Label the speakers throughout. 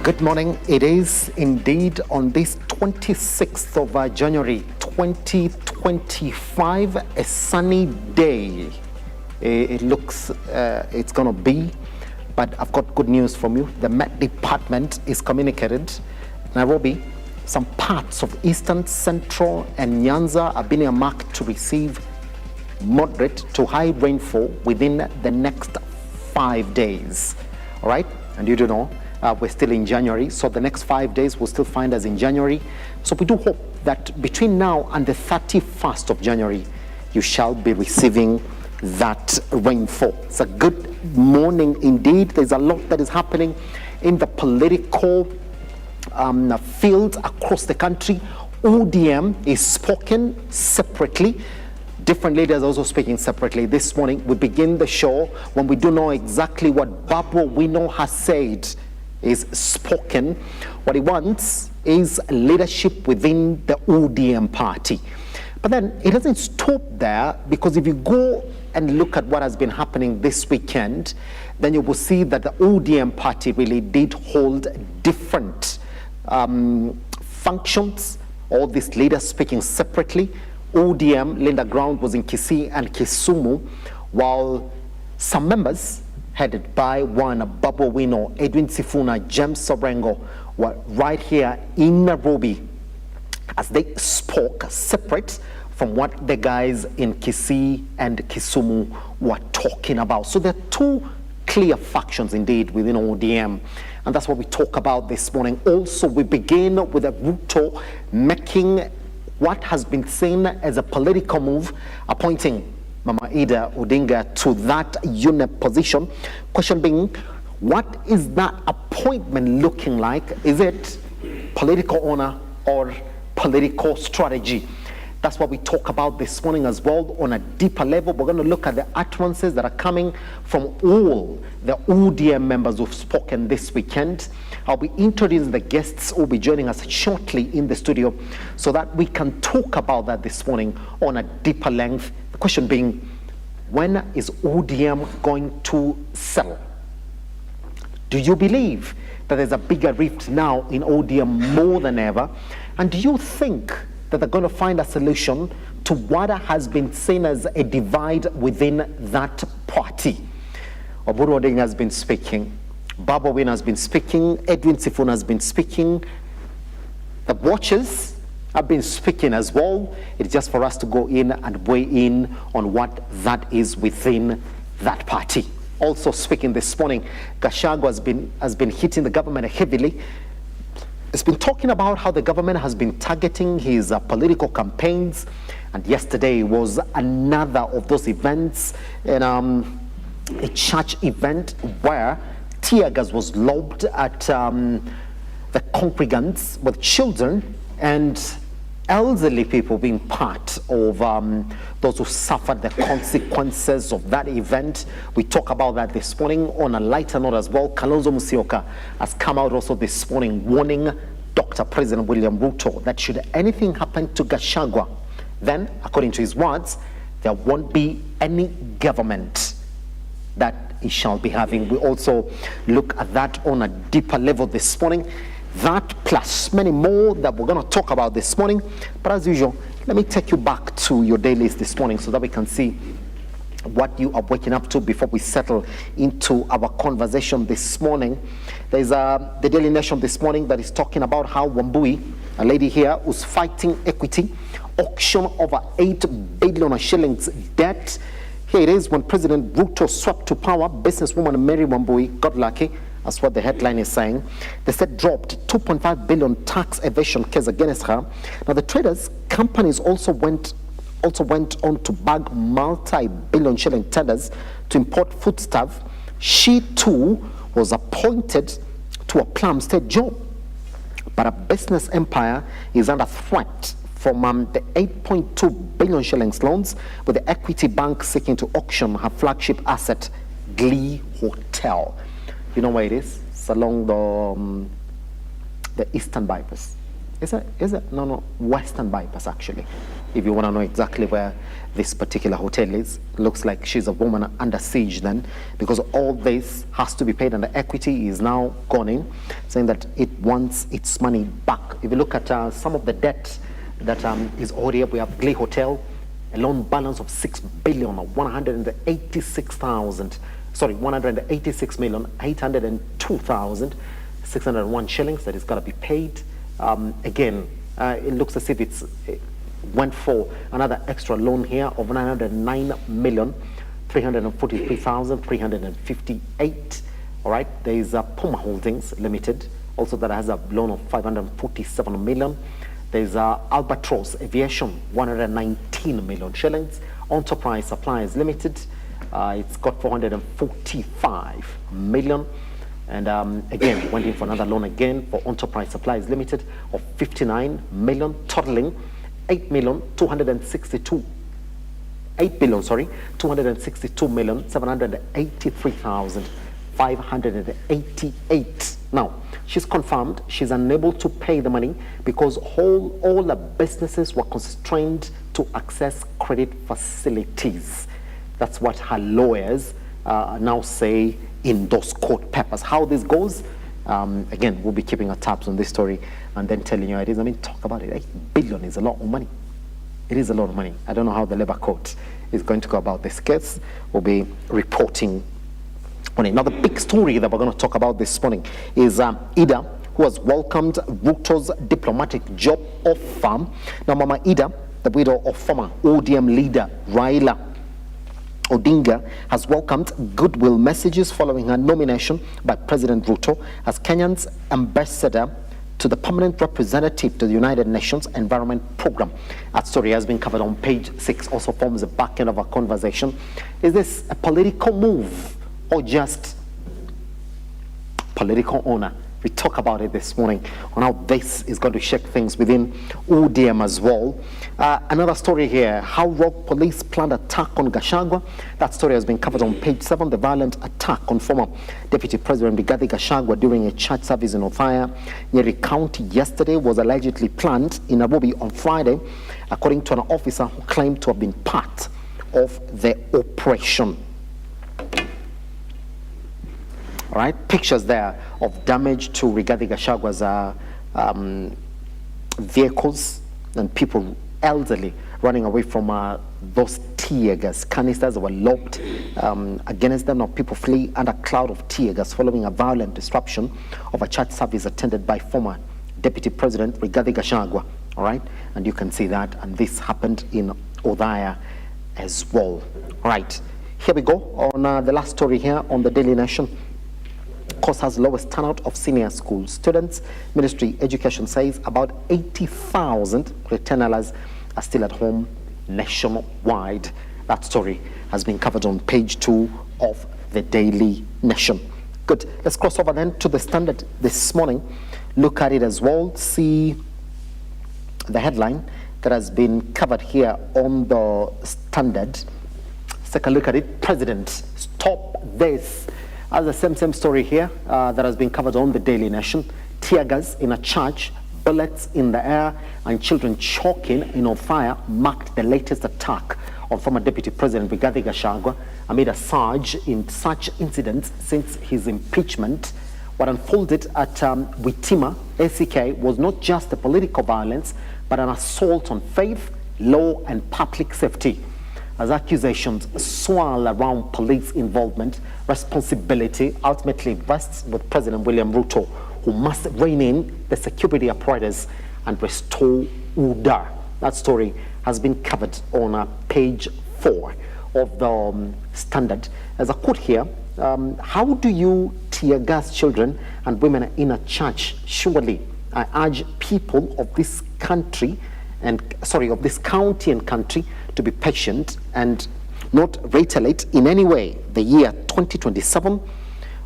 Speaker 1: Good morning. It is indeed on this 26th of January 2025, a sunny day. It looks it's going to be, but I've got good news from you. The Met Department is communicated. Nairobi, some parts of Eastern, Central, and Nyanza are being earmarked to receive moderate to high rainfall within the next 5 days. All right, and you do know. We're still in January, so the next 5 days will still find us in January. So we do hope that between now and the 31st of January, you shall be receiving that rainfall. It's a good morning indeed. There's a lot that is happening in the political field across the country. ODM is spoken separately. Different leaders also speaking separately. This morning, we begin the show when we do know exactly what Babu Wino has said is spoken. What he wants is leadership within the ODM party. But then it doesn't stop there, because if you go and look at what has been happening this weekend, then you will see that the ODM party really did hold different functions. All these leaders speaking separately. ODM, Linda Ground, was in Kisii and Kisumu, while some members headed by one Babu Wino, Edwin Sifuna, James Sorengo, were right here in Nairobi as they spoke separate from what the guys in Kisii and Kisumu were talking about. So there are two clear factions indeed within ODM, and that's what we talk about this morning. Also, we begin with a Ruto making what has been seen as a political move, appointing Mama Ida Odinga to that Unep position. Question being, what is that appointment looking like? Is it political honor or political strategy? That's what we talk about this morning as well. On a deeper level, we're going to look at the utterances that are coming from all the ODM members who've spoken this weekend. I'll be introducing the guests who will be joining us shortly in the studio so that we can talk about that this morning on a deeper length. The question being, when is ODM going to settle? Do you believe that there's a bigger rift now in ODM more than ever? And do you think that they're going to find a solution to what has been seen as a divide within that party? Oburu Odinga has been speaking. Babu Wino has been speaking. Edwin Sifuna has been speaking. The watchers have been speaking as well. It's just for us to go in and weigh in on what that is within that party. Also speaking this morning, Gachagua has been hitting the government heavily. It's been talking about how the government has been targeting his political campaigns, and yesterday was another of those events in a church event where tear gas was lobbed at the congregants, with children and elderly people being part of those who suffered the consequences of that event. We talk about that this morning. On a lighter note as well, Kalonzo Musyoka has come out also this morning warning Dr. President William Ruto that should anything happen to Gachagua, then, according to his words, there won't be any government that he shall be having. We also look at that on a deeper level this morning. That plus many more that we're going to talk about this morning. But as usual, let me take you back to your dailies this morning so that we can see what you are waking up to before we settle into our conversation this morning. There's the Daily Nation this morning that is talking about how Wambui, a lady here who's fighting equity, auction over 8 billion shillings debt. Here it is, when President Ruto swept to power, businesswoman Mary Wambui got lucky. That's what the headline is saying. They said dropped 2.5 billion tax evasion case against her. Now the traders companies also went on to bag multi-billion shilling tenders to import foodstuff. She too was appointed to a Plum State job, but her business empire is under threat from the 8.2 billion shillings loans, with the Equity Bank seeking to auction her flagship asset, Glee Hotel. You know where it is? It's along the Eastern Bypass. Is it? No, Western Bypass, actually. If you want to know exactly where this particular hotel is, looks like she's a woman under siege then, because all this has to be paid and the equity is now gone in, saying that it wants its money back. If you look at some of the debt that is already up, we have Glee Hotel, a loan balance of 186,802,601 shillings that is got to be paid. Again, it looks as if it went for another extra loan here of 909,343,358. All right, there is Puma Holdings Limited, also that has a loan of 547 million. There's Albatross Aviation, 119 million shillings. Enterprise Suppliers Limited, it's got 445 million. And again, went in for another loan again for Enterprise Supplies Limited of 59 million, totaling 8,262,783,588. Now, she's confirmed she's unable to pay the money because all the businesses were constrained to access credit facilities. That's what her lawyers now say in those court papers. How this goes, again, we'll be keeping our tabs on this story and then telling you how it is. I mean, talk about it. 8 billion is a lot of money. It is a lot of money. I don't know how the labor court is going to go about this case. We'll be reporting on it. Now, the big story that we're going to talk about this morning is Ida, who has welcomed Ruto'S diplomatic job offer. Now, Mama Ida, the widow of former ODM leader Raila Odinga, has welcomed goodwill messages following her nomination by President Ruto as Kenya's ambassador to the permanent representative to the United Nations Environment Program. That story has been covered on page 6, also forms the back end of our conversation. Is this a political move or just political honor? We talk about it this morning on how this is going to shake things within ODM as well. Another story here, how rogue police planned attack on Gachagua. That story has been covered on page 7. The violent attack on former Deputy President Rigathi Gachagua during a church service in Othaya, Nyeri County yesterday was allegedly planned in Nairobi on Friday, according to an officer who claimed to have been part of the operation. All right, pictures there of damage to Rigathi Gachagua's vehicles and people, elderly, running away from those tear gas canisters that were lobbed against them. Now people flee under a cloud of tear gas following a violent disruption of a church service attended by former Deputy President Rigathi Gachagua. All right, and you can see that, and this happened in Othaya as well. All right, here we go on the last story here on the Daily Nation. Course has lowest turnout of senior school students. Ministry Education says about 80,000 returners are still at home nationwide. That story has been covered on page 2 of the Daily Nation. Good. Let's cross over then to the Standard this morning. Look at it as well. See the headline that has been covered here on the Standard. Let's take a look at it. President, stop this. As the same story here that has been covered on the Daily Nation. Tear gas in a church, bullets in the air, and children choking in Othaya marked the latest attack on former Deputy President Rigathi Gachagua amid a surge in such incidents since his impeachment. What unfolded at Witima, ACK, was not just a political violence, but an assault on faith, law, and public safety. As accusations swirl around police involvement, responsibility ultimately rests with President William Ruto, who must rein in the security apparatus and restore order. That story has been covered on page 4 of the Standard. As a quote here, how do you tear gas children and women in a church? Surely, I urge people of this country of this county and country to be patient and not retaliate in any way. The year 2027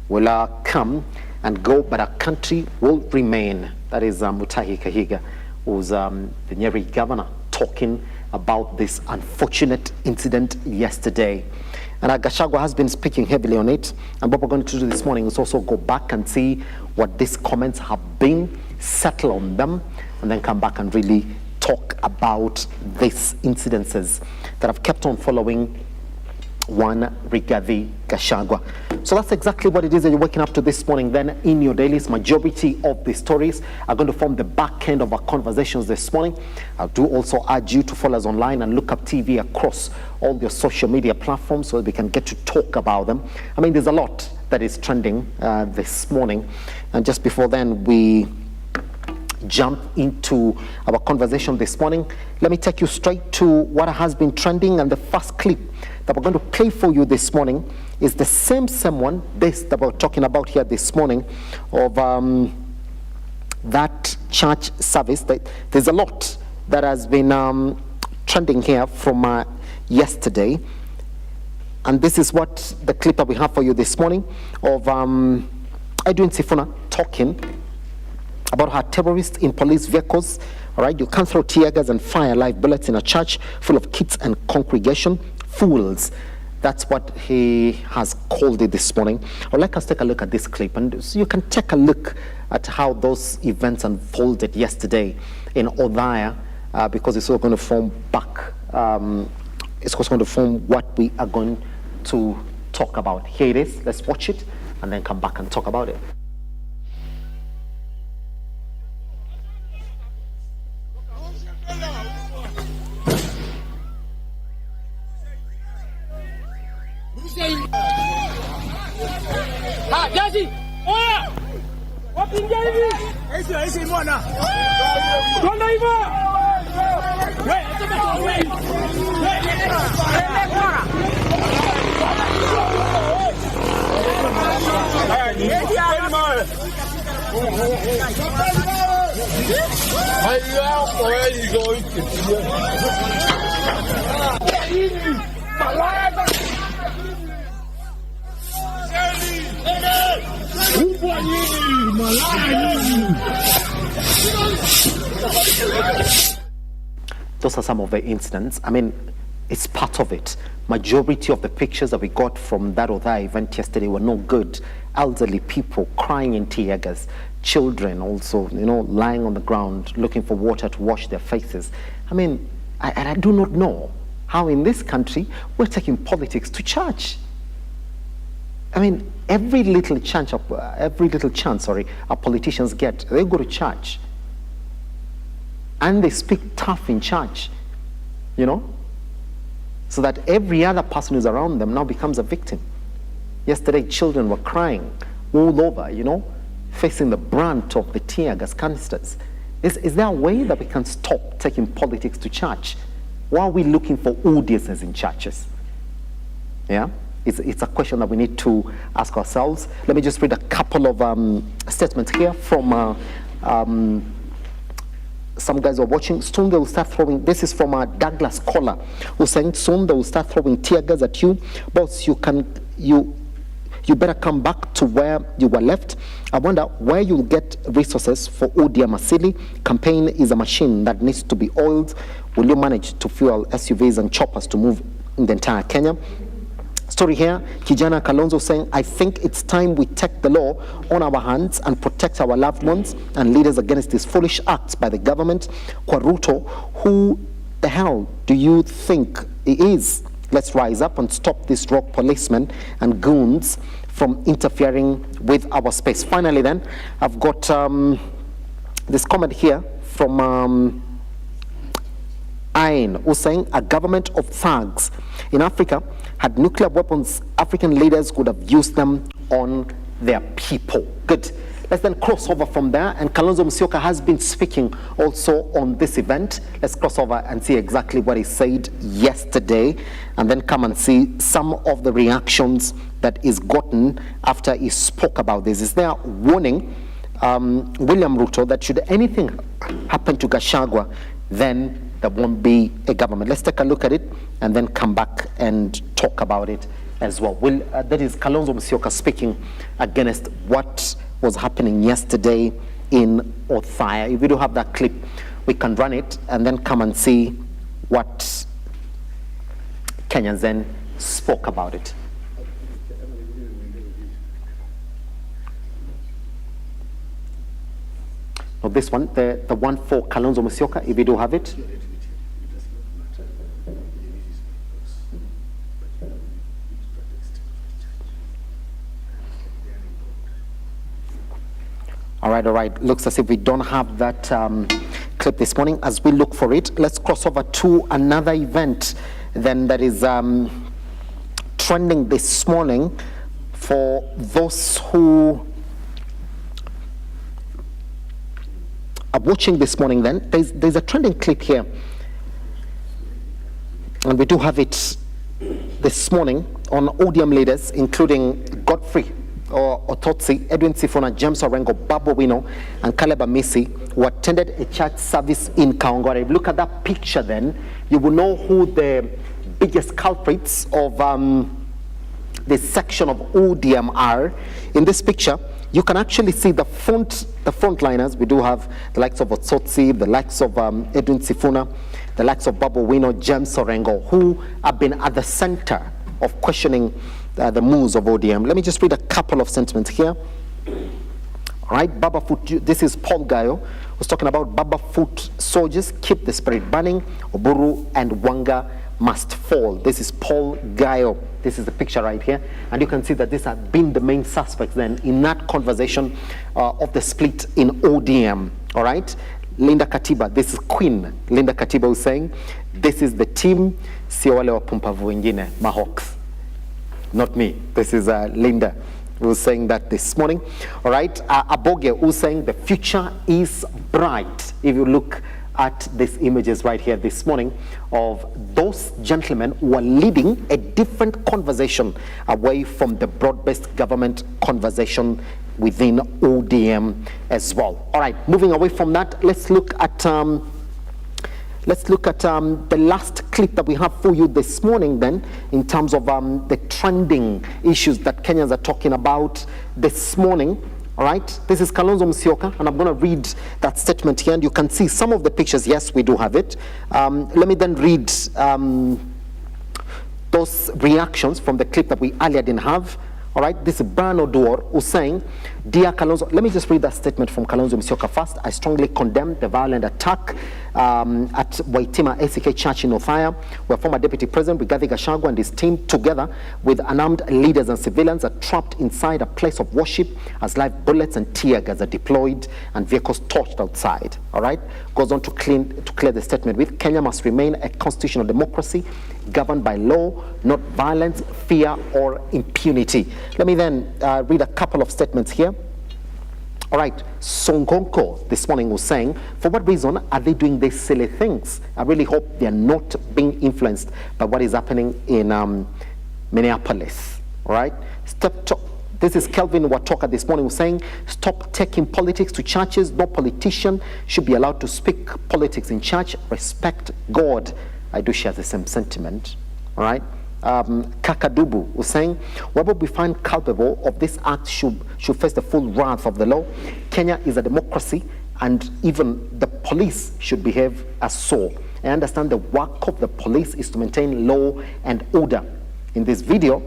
Speaker 1: will come and go, but our country will remain. That is Mutahi Kahiga, who's the Nyeri governor, talking about this unfortunate incident yesterday. And Gachagua has been speaking heavily on it. And what we're going to do this morning is also go back and see what these comments have been, settle on them, and then come back and really talk about these incidences that have kept on following one Rigathi Gachagua. So that's exactly what it is that you're waking up to this morning. Then in your dailies, majority of the stories are going to form the back end of our conversations this morning. I do also urge you to follow us online and look up TV across all your social media platforms so that we can get to talk about them. I mean, there's a lot that is trending this morning. And just before then, we jump into our conversation this morning. Let me take you straight to what has been trending, and the first clip that we're going to play for you this morning is the same one, this that we're talking about here this morning, of that church service. There's a lot that has been trending here from yesterday, and this is what the clip that we have for you this morning of Edwin Sifuna talking about how terrorists in police vehicles, all right, you can't throw tear gas and fire live bullets in a church full of kids and congregation. Fools. That's what he has called it this morning. I'd like us to take a look at this clip, and so you can take a look at how those events unfolded yesterday in Othaya, because it's all going to form back, it's also going to form what we are going to talk about. Here it is. Let's watch it and then come back and talk about it.
Speaker 2: Jaji, oya, wapinga hivi. Esi mwana. Twende hivyo. Wewe, acha wewe.
Speaker 1: Those are some of the incidents. I mean, it's part of it. Majority of the pictures that we got from that other event yesterday were no good. Elderly people crying in tear gas, children also, lying on the ground looking for water to wash their faces. I mean, I do not know how in this country we're taking politics to church. I mean, every little chance our politicians get, they go to church. And they speak tough in church, so that every other person who's around them now becomes a victim. Yesterday, children were crying all over, facing the brunt of the tear gas canisters. Is there a way that we can stop taking politics to church? Why are we looking for audiences in churches? Yeah? It's a question that we need to ask ourselves. Let me just read a couple of statements here from some guys are watching. Soon they will start throwing, this is from Douglas Collar, who's saying soon they will start throwing tear gas at you. Boss, you better come back to where you were left. I wonder where you'll get resources for ODM Asili. Campaign is a machine that needs to be oiled. Will you manage to fuel SUVs and choppers to move in the entire Kenya? Story here, Kijana Kalonzo saying, I think it's time we take the law on our hands and protect our loved ones and leaders against these foolish acts by the government. Kwa Ruto, who the hell do you think he is? Let's rise up and stop these rogue policemen and goons from interfering with our space. Finally then, I've got this comment here from Ain, who's saying a government of thugs in Africa had nuclear weapons. African leaders could have used them on their people. Good. Let's then cross over from there, and Kalonzo Musyoka has been speaking also on this event. Let's cross over and see exactly what he said yesterday, and then come and see some of the reactions that he's gotten after he spoke about this. Is there warning William Ruto that should anything happen to Gachagua, then there won't be a government? Let's take a look at it and then come back and talk about it as well. That is Kalonzo Musyoka speaking against what was happening yesterday in Othaya. If we do have that clip, we can run it and then come and see what Kenyans then spoke about it. Or this one, the one for Kalonzo Musyoka, if you do have it. All right. Looks as if we don't have that clip this morning. As we look for it, let's cross over to another event then that is trending this morning for those who are watching this morning. Then there's a trending clip here, and we do have it this morning on ODM leaders, including Godfrey or Ototsi, Edwin Sifuna, James Orengo, Babu Wino, and Caleb Amisi, who attended a church service in Kaongora. If you look at that picture, then you will know who the biggest culprits of this section of ODM are. In this picture, you can actually see the frontliners. We do have the likes of Ototsi, the likes of Edwin Sifuna, the likes of Babu Wino, James Orengo, who have been at the center of questioning the moves of ODM. Let me just read a couple of sentiments here. All right, Baba Foot, this is Paul Gayo, who's talking about Baba Foot soldiers keep the spirit burning, Oburu and Wanga must fall. This is Paul Gayo. This is the picture right here. And you can see that these have been the main suspects then in that conversation of the split in ODM. All right, Linda Katiba, this is Queen Linda Katiba, who's saying, this is the team, sio wale wapumpavu wengine, Mahawks. Not me. This is Linda who was saying that this morning. All right, Aboge who's saying the future is bright. If you look at these images right here this morning of those gentlemen who are leading a different conversation away from the broad-based government conversation within ODM as well. All right, moving away from that, let's look at the last clip that we have for you this morning then, in terms of the trending issues that Kenyans are talking about this morning. All right, this is Kalonzo Musyoka, and I'm going to read that statement here, and you can see some of the pictures. Yes, we do have it. Let me then read those reactions from the clip that we earlier didn't have. All right, this is Brian Odor who's saying, dear Kalonzo, let me just read that statement from Kalonzo Musyoka first. I strongly condemn the violent attack at Waitima ACK Church in Othaya, where former Deputy President Rigathi Gachagua and his team, together with unarmed leaders and civilians, are trapped inside a place of worship as live bullets and tear gas are deployed and vehicles torched outside. All right, goes on to clear the statement with, Kenya must remain a constitutional democracy governed by law, not violence, fear, or impunity. Let me then read a couple of statements here. All right, Songonko this morning was saying, for what reason are they doing these silly things? I really hope they're not being influenced by what is happening in Minneapolis. All right, this is Kelvin Watoka this morning was saying, stop taking politics to churches. No politician should be allowed to speak politics in church. Respect God. I do share the same sentiment. All right. Kakadubu was saying, whoever we find culpable of this act should face the full wrath of the law. Kenya is a democracy, and even the police should behave as so. I understand the work of the police is to maintain law and order. In this video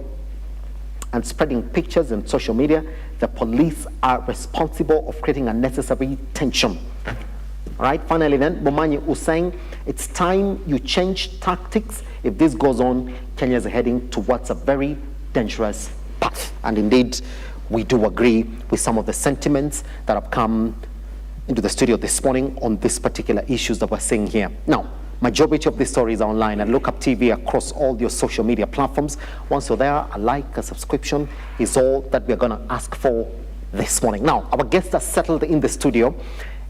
Speaker 1: and spreading pictures on social media, the police are responsible of creating unnecessary tension. All right, finally then, Bomanyi was saying, it's time you change tactics. If this goes on, Kenya is heading towards a very dangerous path. And indeed, we do agree with some of the sentiments that have come into the studio this morning on this particular issues that we're seeing here. Now, majority of these stories are online, and Look Up TV across all your social media platforms. Once you're there, a like, a subscription is all that we're going to ask for this morning. Now, our guests are settled in the studio,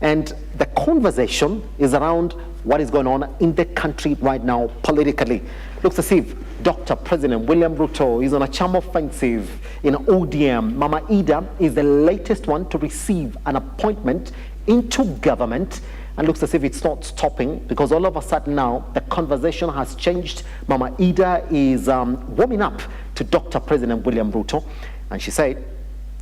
Speaker 1: and the conversation is around what is going on in the country right now politically. Looks as if Dr. President William Ruto is on a charm offensive in ODM. Mama Ida is the latest one to receive an appointment into government, and looks as if it's not stopping, because all of a sudden now the conversation has changed. Mama Ida is warming up to Dr. President William Ruto, and she said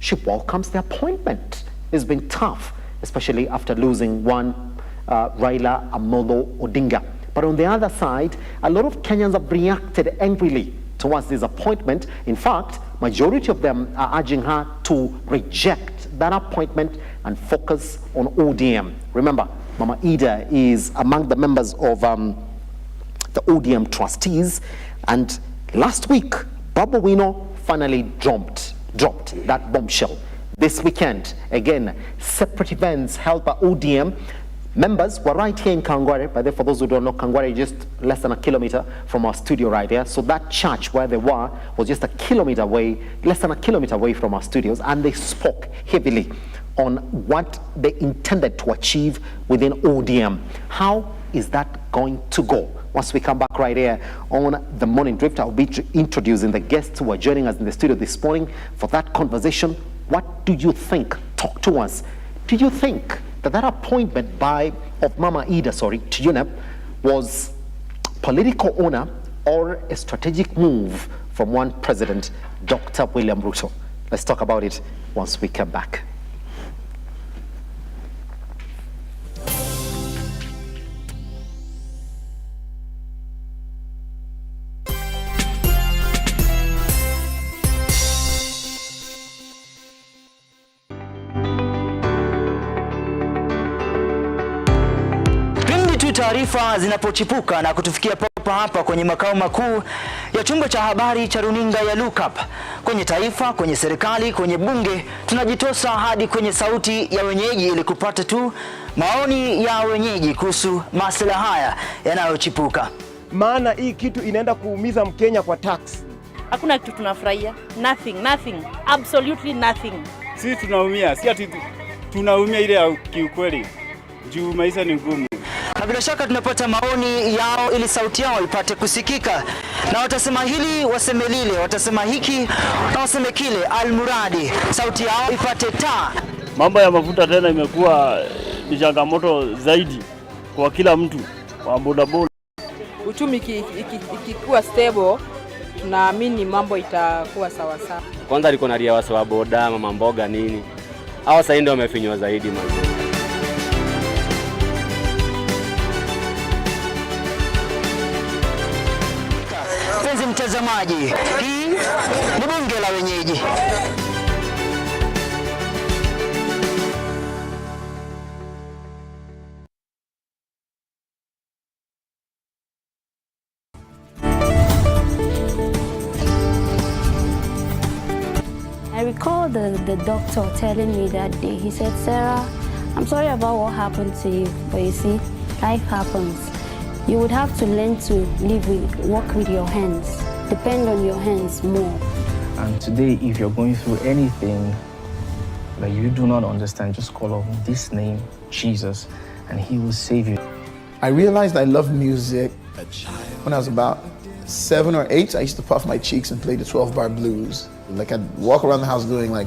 Speaker 1: she welcomes the appointment. It's been tough, especially after losing one Raila Amolo Odinga. But on the other side, a lot of Kenyans have reacted angrily towards this appointment. In fact, majority of them are urging her to reject that appointment and focus on ODM. Remember, Mama Ida is among the members of the ODM trustees, and last week, Babu Wino finally dropped that bombshell. This weekend, again, separate events held by ODM. Members were right here in Kangware. By the way, for those who don't know, Kangware is just less than a kilometer from our studio right here. So that church where they were was just less than a kilometer away from our studios, and they spoke heavily on what they intended to achieve within ODM. How is that going to go? Once we come back right here on The Morning Drift, I'll be introducing the guests who are joining us in the studio this morning for that conversation. What do you think? Talk to us. Do you think that appointment of Mama Ida, to Unep, was political honor or a strategic move from one president, Dr. William Ruto? Let's talk about it once we come back.
Speaker 3: Taarifa zinapochipuka na kutufikia papa hapa kwenye makao makuu ya chumba cha habari cha runinga ya Unep, kwenye taifa, kwenye serikali, kwenye bunge, tunajitosa hadi kwenye sauti ya wenyeji ili kupata tu maoni ya wenyeji kuhusu masuala haya yanayochipuka.
Speaker 4: Maana hii kitu inaenda kuumiza Mkenya kwa tax.
Speaker 5: Hakuna kitu tunafurahia. Nothing. Absolutely nothing.
Speaker 6: Sisi tunaumia, si ati tunaumia ile ya kiukweli. Juu maisha ni ngumu.
Speaker 3: Na bila shaka tunapata maoni yao ili sauti yao ipate kusikika. Na watasema hili, waseme lile, watasema hiki, na waseme kile, almuradi sauti yao ipate taa.
Speaker 6: Mambo ya mafuta tena imekuwa ni changamoto zaidi kwa kila mtu wa bodaboda.
Speaker 7: Uchumi ikikuwa stable, tunaamini mambo itakuwa sawa sawa.
Speaker 8: Kwanza liko na ria wa boda, mama mboga nini. Hao sasa ndio wamefinywa zaidi mazuri.
Speaker 3: Mtazamaji, hii ni bunge la wenyeji.
Speaker 9: I recall the doctor telling me that day, he said, "Sarah, I'm sorry about what happened to you, but you see, life happens. You would have to learn to work with your hands, depend on your hands more."
Speaker 10: And today, if you're going through anything that you do not understand, just call on this name, Jesus, and he will save you.
Speaker 11: I realized I loved music when I was about 7 or 8. I used to puff my cheeks and play the 12-bar blues. Like I'd walk around the house doing like...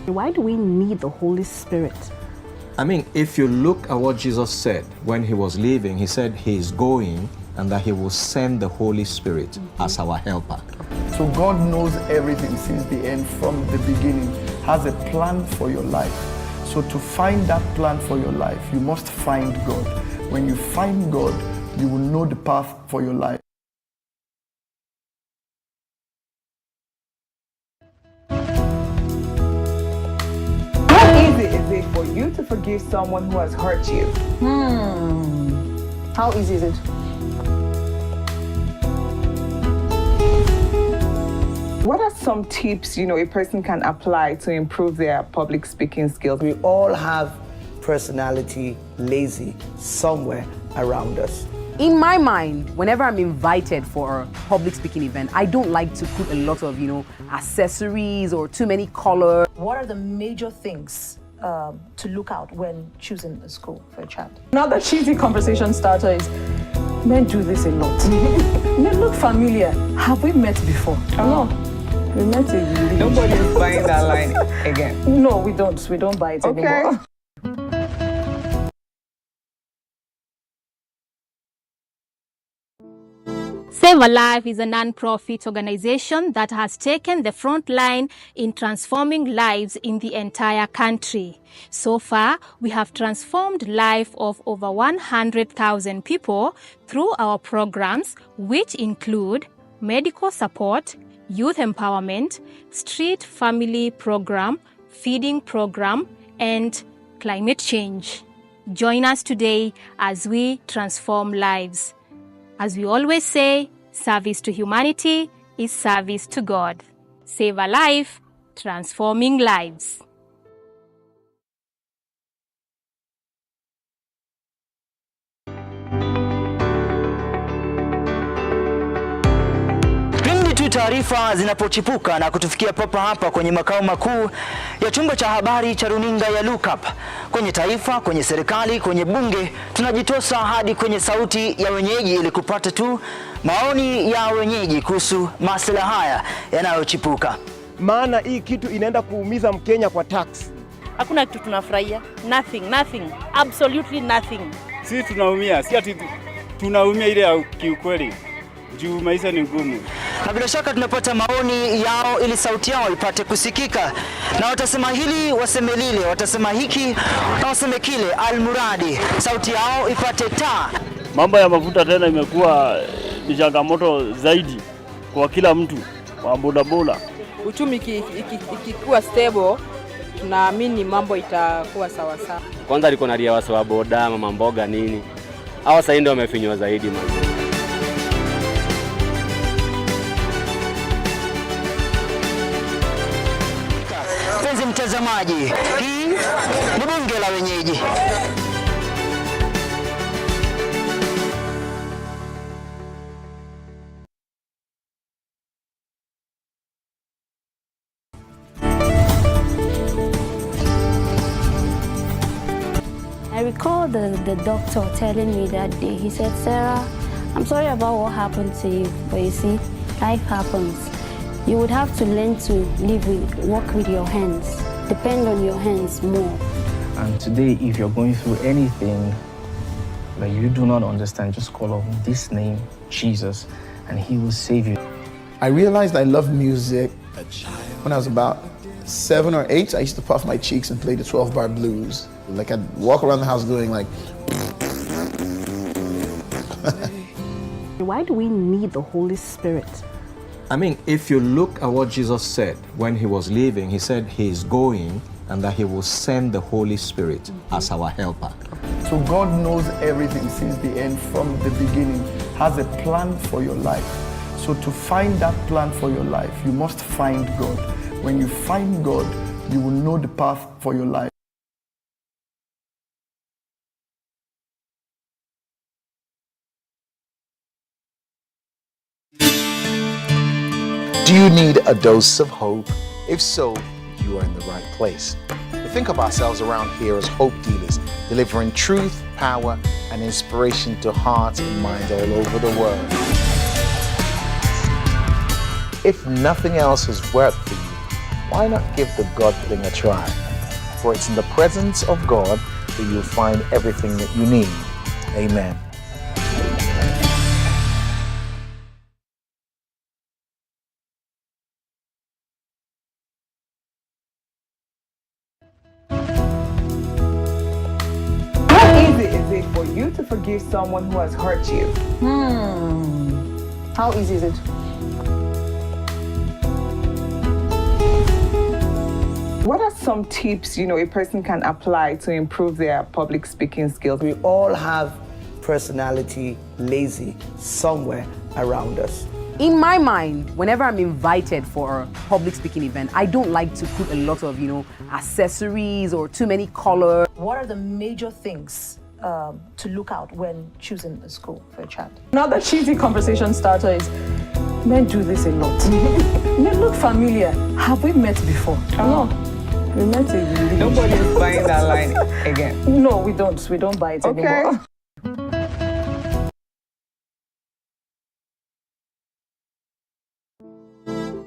Speaker 12: Why do we need the Holy Spirit?
Speaker 13: I mean, if you look at what Jesus said when he was leaving, he said he is going and that he will send the Holy Spirit as our helper.
Speaker 11: So God knows everything since the end, from the beginning, has a plan for your life. So to find that plan for your life, you must find God. When you find God, you will know the path for your life.
Speaker 14: For you to forgive someone who has hurt you?
Speaker 12: How easy is it?
Speaker 14: What are some tips, a person can apply to improve their public speaking skills?
Speaker 15: We all have personality lazy somewhere around us.
Speaker 7: In my mind, whenever I'm invited for a public speaking event, I don't like to put a lot of, accessories or too many colors.
Speaker 16: What are the major things to look out when choosing a school for a child?
Speaker 12: Another cheesy conversation starter is, men do this a lot. Men look familiar. Have we met before?
Speaker 14: No.
Speaker 12: We met in
Speaker 14: Nobody is buying that line again.
Speaker 12: No, we don't. We don't buy it anymore.
Speaker 17: Save a Life is a non-profit organization that has taken the front line in transforming lives in the entire country. So far, we have transformed life of over 100,000 people through our programs, which include medical support, youth empowerment, street family program, feeding program, and climate change. Join us today as we transform lives. As we always say, service to humanity is service to God. Save a life, transforming lives.
Speaker 3: Taarifa zinapochipuka na kutufikia papa hapa kwenye makao makuu ya chumba cha habari cha runinga ya Unep, kwenye taifa, kwenye serikali, kwenye bunge, tunajitosa hadi kwenye sauti ya wenyeji ili kupata tu maoni ya wenyeji kuhusu masuala haya yanayochipuka.
Speaker 4: Maana hii kitu inaenda kuumiza Mkenya kwa tax.
Speaker 5: Hakuna kitu tunafurahia. Nothing. Absolutely nothing.
Speaker 6: Sisi tunaumia, si ati tunaumia ile ya kiukweli. Juu maisha ni ngumu.
Speaker 3: Na bila shaka tunapata maoni yao ili sauti yao ipate kusikika. Na watasema hili, waseme lile, watasema hiki, na waseme kile, almuradi sauti yao ipate taa.
Speaker 6: Mambo ya mafuta tena imekuwa ni changamoto zaidi kwa kila mtu wa bodaboda.
Speaker 18: Uchumi ikikuwa stable, tunaamini mambo itakuwa sawa sawa.
Speaker 8: Kwanza liko na ria wa boda, mama mboga nini. Hao sasa ndio wamefinywa zaidi man.
Speaker 3: Mtazamaji, hii ni bunge la wenyeji.
Speaker 9: I recall the doctor telling me that day, he said, Sarah, I'm sorry about what happened to you, but you see, life happens. You would have to learn to work with your hands. Depend on your hands more.
Speaker 10: And today, if you're going through anything that you do not understand, just call on this name, Jesus, and he will save you.
Speaker 11: I realized I loved music when I was about 7 or 8. I used to puff my cheeks and play the 12-bar blues. Like I'd walk around the house doing like...
Speaker 7: Why do we need the Holy Spirit?
Speaker 13: I mean, if you look at what Jesus said when he was leaving, he said he's going and that he will send the Holy Spirit as our helper.
Speaker 11: So God knows everything since the end, from the beginning, has a plan for your life. So to find that plan for your life, you must find God. When you find God, you will know the path for your life.
Speaker 19: Do you need a dose of hope? If so, you are in the right place. We think of ourselves around here as hope dealers, delivering truth, power, and inspiration to hearts and minds all over the world. If nothing else has worked for you, why not give the God thing a try? For it's in the presence of God that you'll find everything that you need. Amen.
Speaker 14: For you to forgive someone who has hurt you?
Speaker 16: How easy is it?
Speaker 14: What are some tips, a person can apply to improve their public speaking skills?
Speaker 15: We all have personality lazy somewhere around us.
Speaker 7: In my mind, whenever I'm invited for a public speaking event, I don't like to put a lot of, accessories or too many colors.
Speaker 16: What are the major things to look out when choosing a school for a child?
Speaker 12: Another cheesy conversation starter is, men do this a lot. Men look familiar. Have we met before? No. We met in
Speaker 14: Nobody's buying that line again.
Speaker 12: No, we don't. We don't buy it anymore.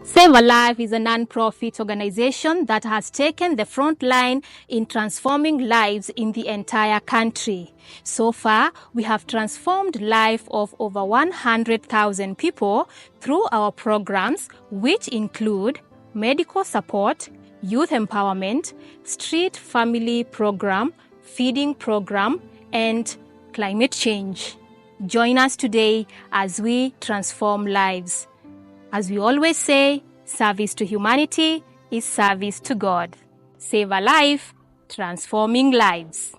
Speaker 17: Save a Life is a non-profit organization that has taken the front line in transforming lives in the entire country. So far, we have transformed life of over 100,000 people through our programs, which include medical support, youth empowerment, street family program, feeding program, and climate change. Join us today as we transform lives. As we always say, service to humanity is service to God. Save a life, transforming lives.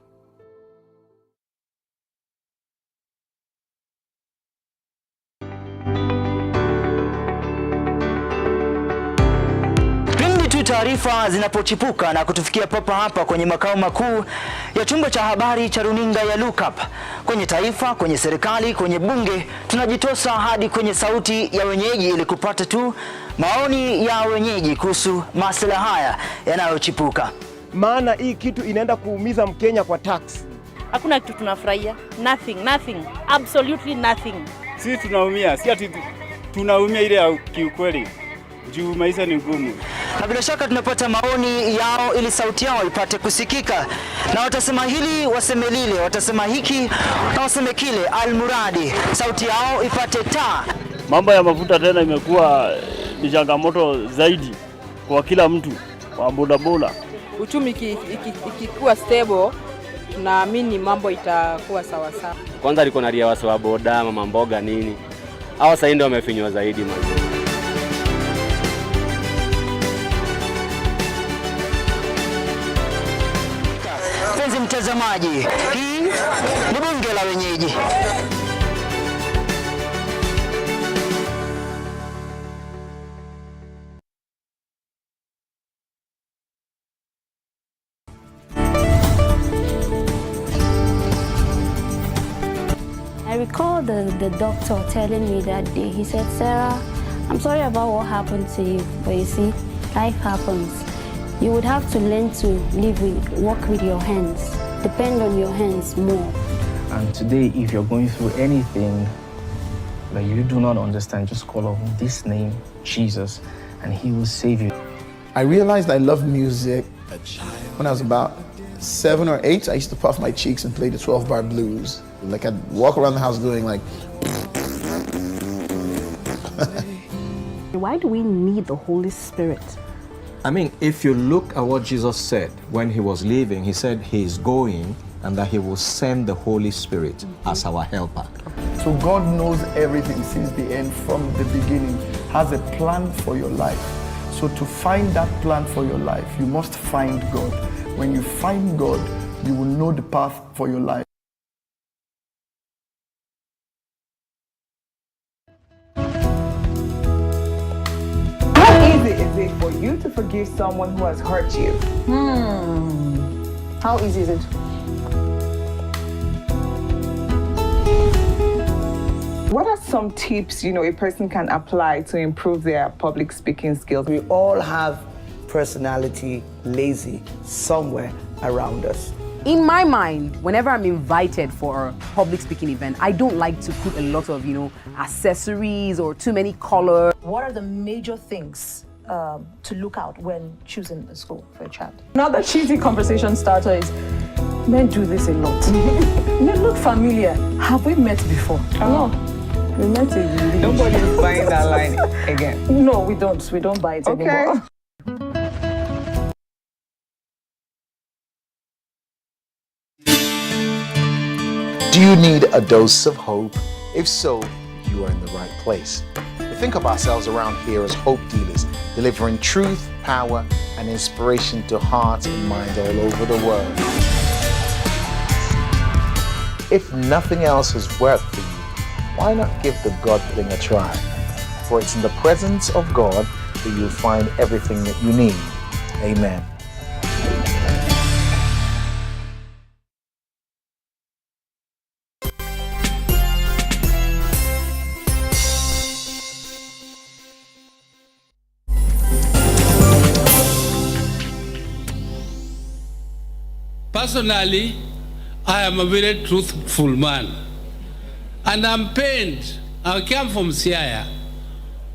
Speaker 3: Taarifa zinapochipuka na kutufikia papa hapa kwenye makao makuu ya chumba cha habari cha runinga ya Unep, kwenye taifa, kwenye serikali, kwenye bunge, tunajitosa hadi kwenye sauti ya wenyeji ili kupata tu maoni ya wenyeji kuhusu masuala haya yanayochipuka.
Speaker 4: Maana hii kitu inaenda kuumiza Mkenya kwa tax.
Speaker 5: Hakuna kitu tunafurahia. Nothing. Absolutely nothing.
Speaker 6: Sisi tunaumia, si ati tunaumia ile ya kiukweli. Juu maisha ni ngumu.
Speaker 3: Na bila shaka tunapata maoni yao ili sauti yao ipate kusikika. Na watasema hili, waseme lile, watasema hiki, na waseme kile, almuradi sauti yao ipate taa.
Speaker 6: Mambo ya mafuta tena imekuwa ni changamoto zaidi kwa kila mtu wa bodaboda.
Speaker 18: Uchumi ikikuwa stable, tunaamini mambo itakuwa sawa sawa.
Speaker 8: Kwanza liko na ria wa boda, mama mboga nini. Hao sasa ndio wamefinywa zaidi man.
Speaker 3: Mpenzi mtazamaji, hii ni bunge la wenyeji.
Speaker 9: I recall the doctor telling me that day, he said, Sarah, I'm sorry about what happened to you, but you see, life happens. You would have to learn to work with your hands, depend on your hands more.
Speaker 10: And today, if you're going through anything that you do not understand, just call on this name, Jesus, and he will save you.
Speaker 11: I realized I loved music when I was about 7 or 8. I used to puff my cheeks and play the 12-bar blues. Like I'd walk around the house doing like...
Speaker 7: Why do we need the Holy Spirit?
Speaker 13: I mean, if you look at what Jesus said when he was leaving, he said he's going and that he will send the Holy Spirit as our helper.
Speaker 11: So God knows everything since the end, from the beginning, has a plan for your life. So to find that plan for your life, you must find God. When you find God, you will know the path for your life.
Speaker 14: Is it for you to forgive someone who has hurt you?
Speaker 12: How easy is it?
Speaker 14: What are some tips, a person can apply to improve their public speaking skills?
Speaker 15: We all have personality lazy somewhere around us.
Speaker 7: In my mind, whenever I'm invited for a public speaking event, I don't like to put a lot of, accessories or too many colors.
Speaker 16: What are the major things to look out when choosing a school for a child?
Speaker 12: Another cheesy conversation starter is, men do this a lot. Men look familiar. Have we met before?
Speaker 14: Oh.
Speaker 12: No. We met in
Speaker 14: Nobody's buying that line again.
Speaker 12: No, we don't. We don't buy it anymore.
Speaker 19: Do you need a dose of hope? If so, you are in the right place. We think of ourselves around here as hope dealers, delivering truth, power, and inspiration to hearts and minds all over the world. If nothing else has worked for you, why not give the God thing a try? For it's in the presence of God that you'll find everything that you need. Amen.
Speaker 20: Personally, I am a very truthful man. And I'm pained. I come from Siaya.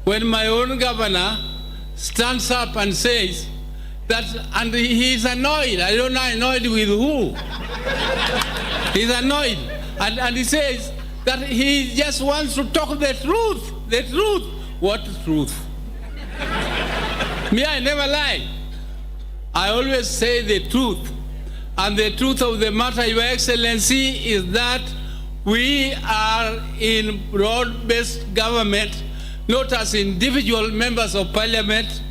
Speaker 20: When my own governor stands up and says that, and he's annoyed. I don't know annoyed with who. He's annoyed. And he says that he just wants to talk the truth. The truth. What truth? Me, I never lie. I always say the truth. And the truth of the matter, Your Excellency, is that we are in broad-based government not as individual members of parliament,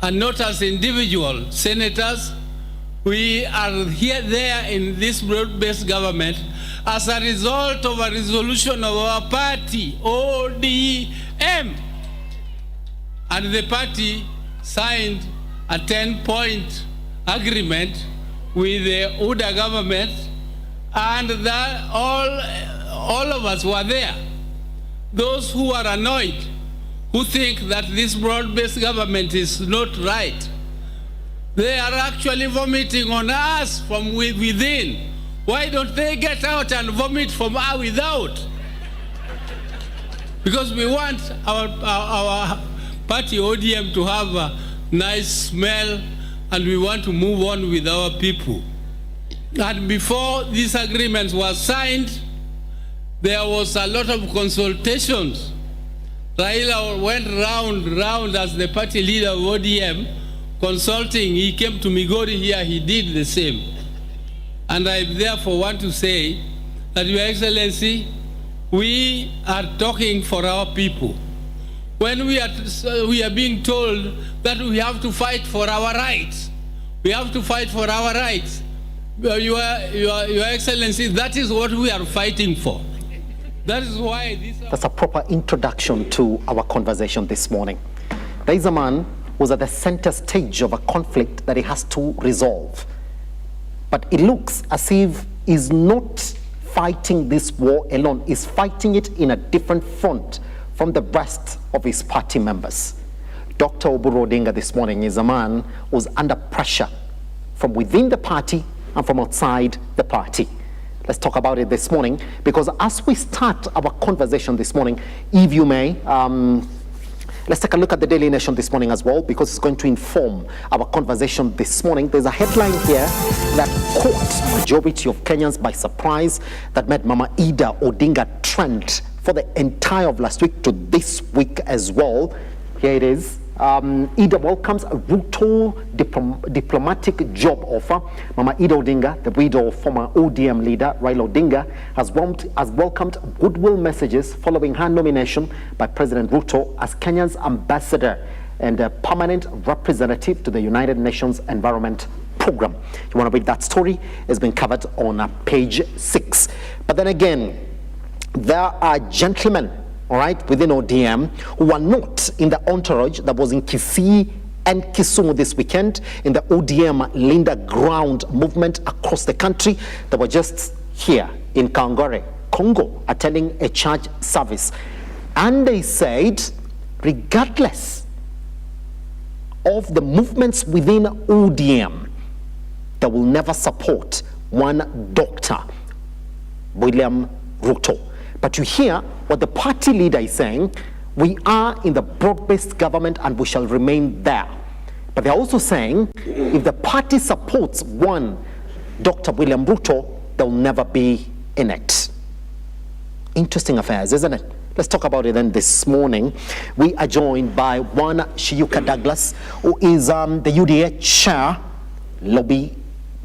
Speaker 20: and not as individual senators. We are there in this broad-based government as a result of a resolution of our party, ODM. And the party signed a 10-point agreement with the UDA government, and that all of us were there. Those who are annoyed, who think that this broad-based government is not right, they are actually vomiting on us from within. Why don't they get out and vomit from without? Because we want our party ODM to have a nice smell, and we want to move on with our people. And before these agreements were signed, there was a lot of consultations. Raila went round as the party leader of ODM, consulting. He came to Migori here, he did the same. And I therefore want to say that, Your Excellency, we are talking for our people. When we are being told that we have to fight for our rights, we have to fight for our rights. Your Excellency, that is what we are fighting for. That is why this...
Speaker 1: That's a proper introduction to our conversation this morning. There is a man who's at the center stage of a conflict that he has to resolve. But it looks as if he's not fighting this war alone. He's fighting it in a different front from the rest of his party members. Dr. Oburu Odinga this morning is a man who's under pressure from within the party and from outside the party. Let's talk about it this morning, because as we start our conversation this morning, if you may, let's take a look at the Daily Nation this morning as well, because it's going to inform our conversation this morning. There's a headline here that caught majority of Kenyans by surprise, that made Mama Ida Odinga trend for the entire of last week to this week as well. Here it is. Ida welcomes a Ruto diplomatic job offer. Mama Ida Odinga, the widow of former ODM leader Raila Odinga, has welcomed goodwill messages following her nomination by President Ruto as Kenya's ambassador and a permanent representative to the United Nations Environment Program. You want to read that story? It's been covered on page 6. But then again, there are gentlemen, all right, within ODM who are not in the entourage that was in Kisii and Kisumu this weekend in the ODM Linda Ground movement across the country. They were just here in Kangore, Congo, attending a church service. And they said, regardless of the movements within ODM, they will never support one Dr. William Ruto. But you hear what the party leader is saying: we are in the broad-based government and we shall remain there. But they're also saying if the party supports one Dr. William Ruto, they'll never be in it. Interesting affairs, isn't it? Let's talk about it then this morning. We are joined by one Shiyuka Douglas, who is the UDA chair, lobby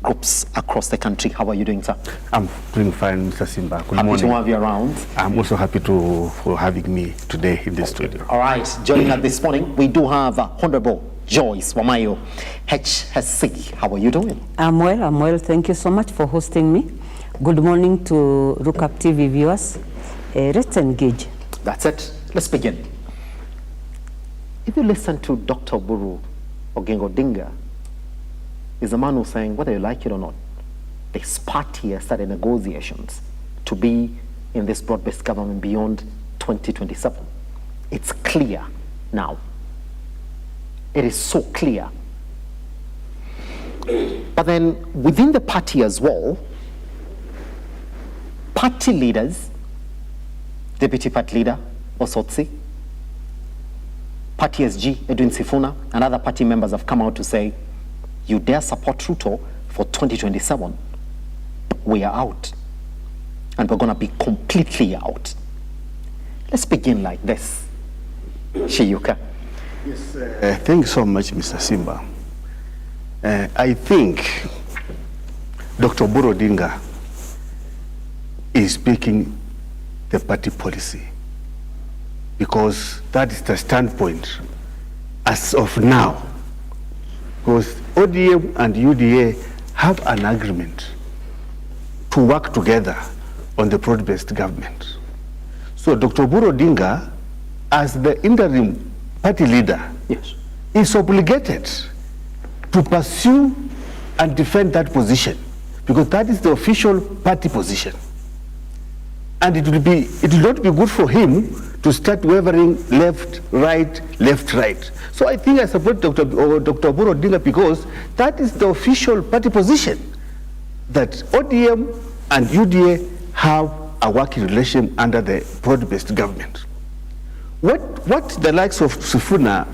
Speaker 1: groups across the country. How are you doing, sir?
Speaker 21: I'm doing fine, Mr. Simba. Good
Speaker 1: happy
Speaker 21: morning.
Speaker 1: To have you around.
Speaker 21: I'm also happy for having me today in this studio.
Speaker 1: All right, joining us this morning, we do have Honorable Joyce Wamayo, HSC. How are you doing?
Speaker 22: I'm well. Thank you so much for hosting me. Good morning to Look-Up TV viewers. Let's engage.
Speaker 1: That's it. Let's begin. If you listen to Dr. Oburu Odinga, is a man who's saying, whether you like it or not, this party has started negotiations to be in this broad-based government beyond 2027. It's clear now. It is so clear. But then within the party as well, party leaders, Deputy Party Leader Osotsi, Party SG Edwin Sifuna, and other party members have come out to say, you dare support Ruto for 2027, we are out. And we're going to be completely out. Let's begin like this. Shiyuka.
Speaker 21: Yes, thank you so much, Mr. Simba. I think Dr. Oburu Odinga is speaking the party policy. because that is the standpoint as of now. Because ODM and UDA have an agreement to work together on the broad-based government. So Dr. Oburu Odinga, as the interim party leader, is obligated to pursue and defend that position, because that is the official party position. And it will not be good for him to start wavering left, right. So I think I support Dr. Oburu Odinga because that is the official party position, that ODM and UDA have a working relation under the broad-based government. What the likes of Sifuna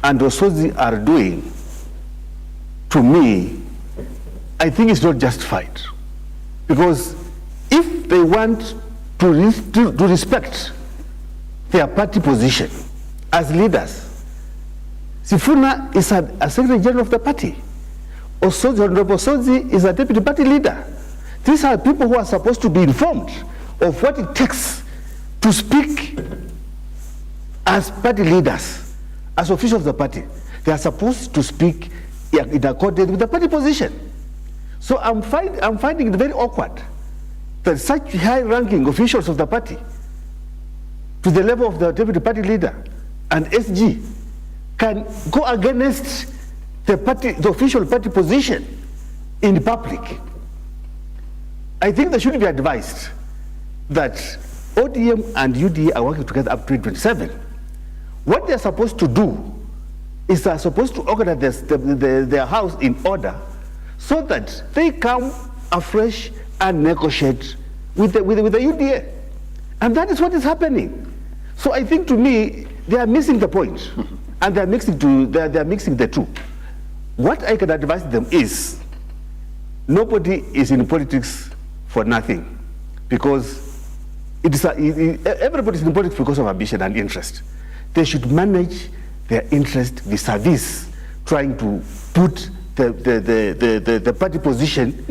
Speaker 21: and Ruto'S are doing, to me, I think it's not justified. Because if they want to respect their party position as leaders, Sifuna is a Secretary General of the party. Ruto'S is a deputy party leader. These are people who are supposed to be informed of what it takes to speak as party leaders, as officials of the party. They are supposed to speak in accordance with the party position. So I'm finding it very awkward that such high-ranking officials of the party, to the level of the deputy party leader and SG, can go against the official party position in public. I think they should be advised that ODM and UDA are working together up to 2027. What they're supposed to do is they're supposed to organize their house in order so that they come afresh and negotiate with the UDA. And that is what is happening. So I think, to me, they are missing the point. And they're mixing the two. What I can advise them is, nobody is in politics for nothing, because everybody is in politics because of ambition and interest. They should manage their interest vis-a-vis trying to put the party position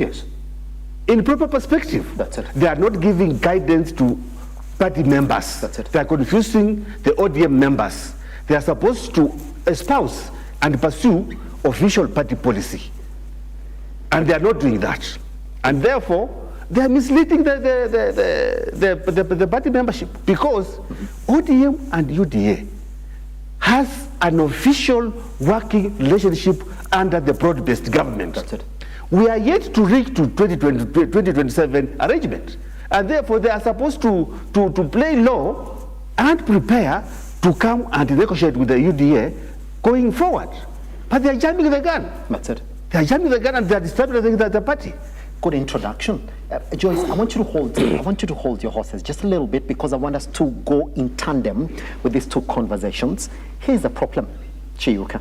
Speaker 21: in proper perspective.
Speaker 1: That's it.
Speaker 21: They are not giving guidance to party members.
Speaker 1: That's it.
Speaker 21: They are confusing the ODM members. They are supposed to espouse and pursue official party policy. And they are not doing that. And therefore, they are misleading the party membership, because ODM and UDA has an official working relationship under the broad-based government.
Speaker 1: That's it.
Speaker 21: We are yet to reach to 2027 arrangement. And therefore, they are supposed to play law and prepare to come and negotiate with the UDA going forward. But they are jamming the gun.
Speaker 1: That's it.
Speaker 21: They are jamming the gun and they are destabilizing the party.
Speaker 1: Good introduction. Joyce, I want you to hold your horses just a little bit, because I want us to go in tandem with these two conversations. Here's the problem, Chiyuka.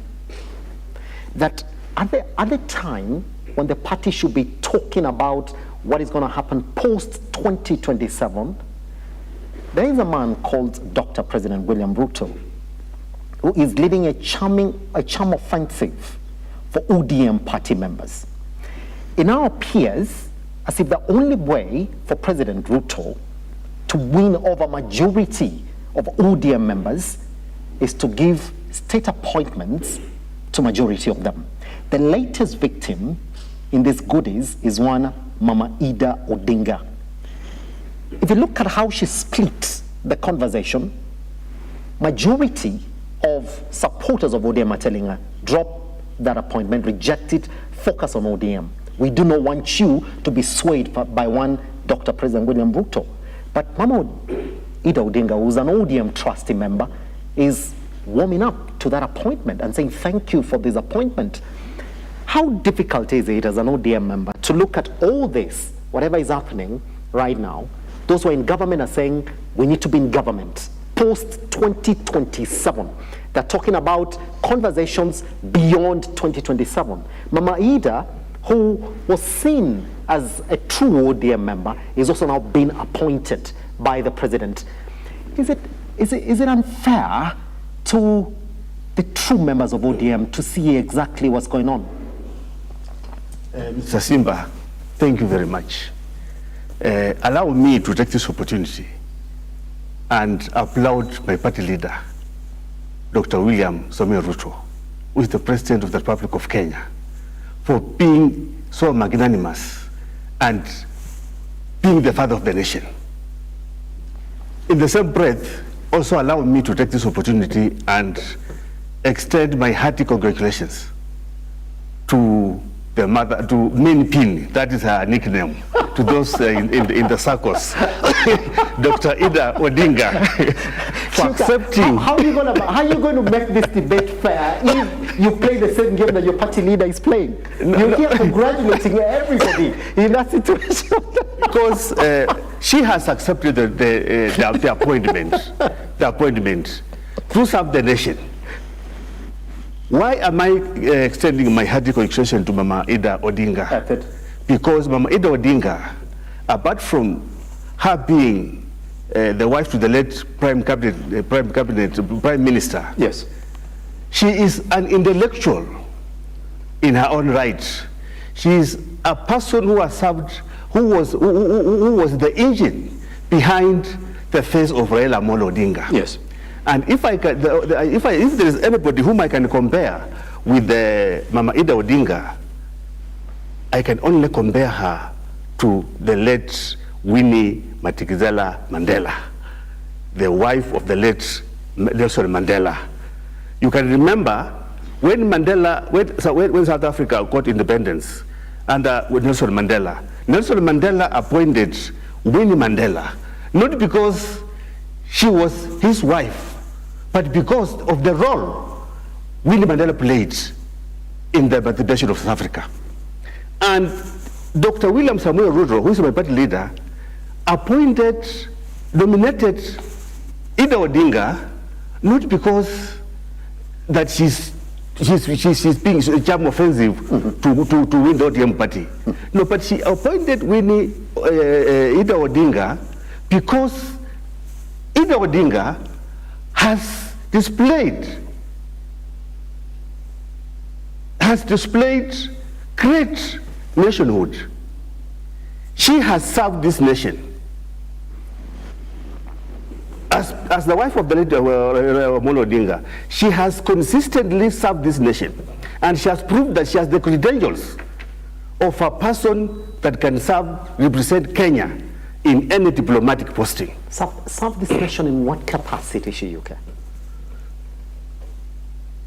Speaker 1: That at the time when the party should be talking about what is going to happen post-2027, there is a man called Dr. President William Ruto, who is leading a charm offensive for ODM party members. It now appears as if the only way for President Ruto to win over majority of ODM members is to give state appointments to majority of them. The latest victim in these goodies is one Mama Ida Odinga. If you look at how she split the conversation, majority of supporters of ODM are telling her, drop that appointment, reject it, focus on ODM. We do not want you to be swayed by one Dr. President William Ruto. But Mama Ida Odinga, who's an ODM trustee member, is warming up to that appointment and saying thank you for this appointment. How difficult is it as an ODM member to look at all this, whatever is happening right now? Those who are in government are saying we need to be in government post-2027. They're talking about conversations beyond 2027. Mama Ida, who was seen as a true ODM member, is also now being appointed by the president. Is it unfair to the true members of ODM to see exactly what's going on?
Speaker 21: Mr. Simba, thank you very much. Allow me to take this opportunity and applaud my party leader, Dr. William Samoei Ruto, who is the President of the Republic of Kenya, for being so magnanimous and being the father of the nation. In the same breath, also allow me to take this opportunity and extend my hearty congratulations to the mother, to Min Pin, that is her nickname, to those in the circles, Dr. Ida Odinga, for accepting.
Speaker 1: How are you going to make this debate fair if you play the same game that your party leader is playing? You're here congratulating everybody in that situation.
Speaker 21: Because she has accepted the appointment to serve the nation. Why am I extending my hearty congratulations to Mama Ida Odinga? Because Mama Ida Odinga, apart from her being the wife to the late Prime Minister,
Speaker 1: yes,
Speaker 21: she is an intellectual in her own right. She is a person who has served, who was the engine behind the face of Raila Amolo Odinga.
Speaker 1: Yes.
Speaker 21: And if there is anybody whom I can compare with Mama Ida Odinga, I can only compare her to the late Winnie Madikizela Mandela, the wife of the late Nelson Mandela. You can remember when South Africa got independence under Nelson Mandela appointed Winnie Mandela, not because she was his wife, but because of the role Winnie Mandela played in the emancipation of South Africa. And Dr. William Samoei Ruto, who is my party leader, nominated Ida Odinga, not because that she's being charm offensive to win the ODM party. No, but she appointed Ida Odinga because Ida Odinga has displayed great nationhood. She has served this nation as the wife of the late Amolo Odinga. She has consistently served this nation, and she has proved that she has the credentials of a person that can represent Kenya in any diplomatic posting.
Speaker 1: Serve this nation in what capacity, Shiyuke?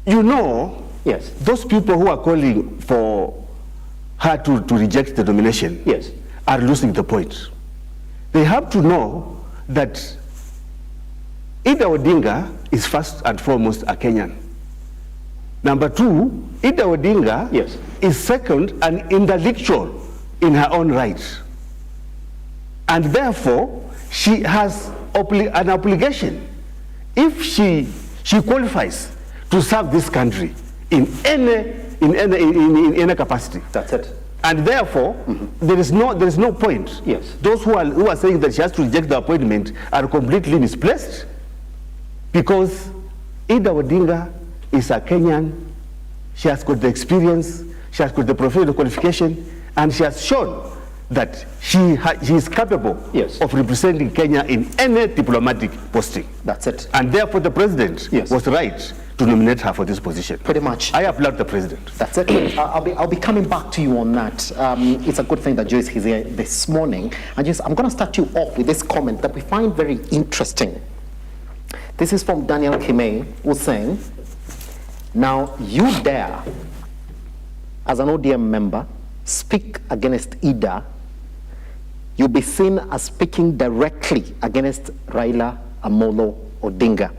Speaker 21: You know,
Speaker 1: yes,
Speaker 21: those people who are calling for her to reject the nomination,
Speaker 1: yes,
Speaker 21: are losing the point. They have to know that Ida Odinga is first and foremost a Kenyan. Number two, Ida Odinga,
Speaker 1: yes,
Speaker 21: is second, an intellectual in her own right. And therefore, she has an obligation, if she qualifies, to serve this country in any capacity.
Speaker 1: That's it.
Speaker 21: And therefore, there is no point.
Speaker 1: Yes.
Speaker 21: Those who are saying that she has to reject the appointment are completely misplaced, because Ida Odinga is a Kenyan. She has got the experience, she has got the professional qualification, and she has shown that she is capable,
Speaker 1: yes,
Speaker 21: of representing Kenya in any diplomatic posting.
Speaker 1: That's it.
Speaker 21: And therefore the president,
Speaker 1: yes,
Speaker 21: was right to nominate her for this position.
Speaker 1: Pretty much.
Speaker 21: I applaud the president.
Speaker 1: That's it. I'll be coming back to you on that. It's a good thing that Joyce is here this morning. I'm going to start you off with this comment that we find very interesting. This is from Daniel Kimei, who's saying, now you dare, as an ODM member, speak against Ida, you'll be seen as speaking directly against Raila Amolo Odinga.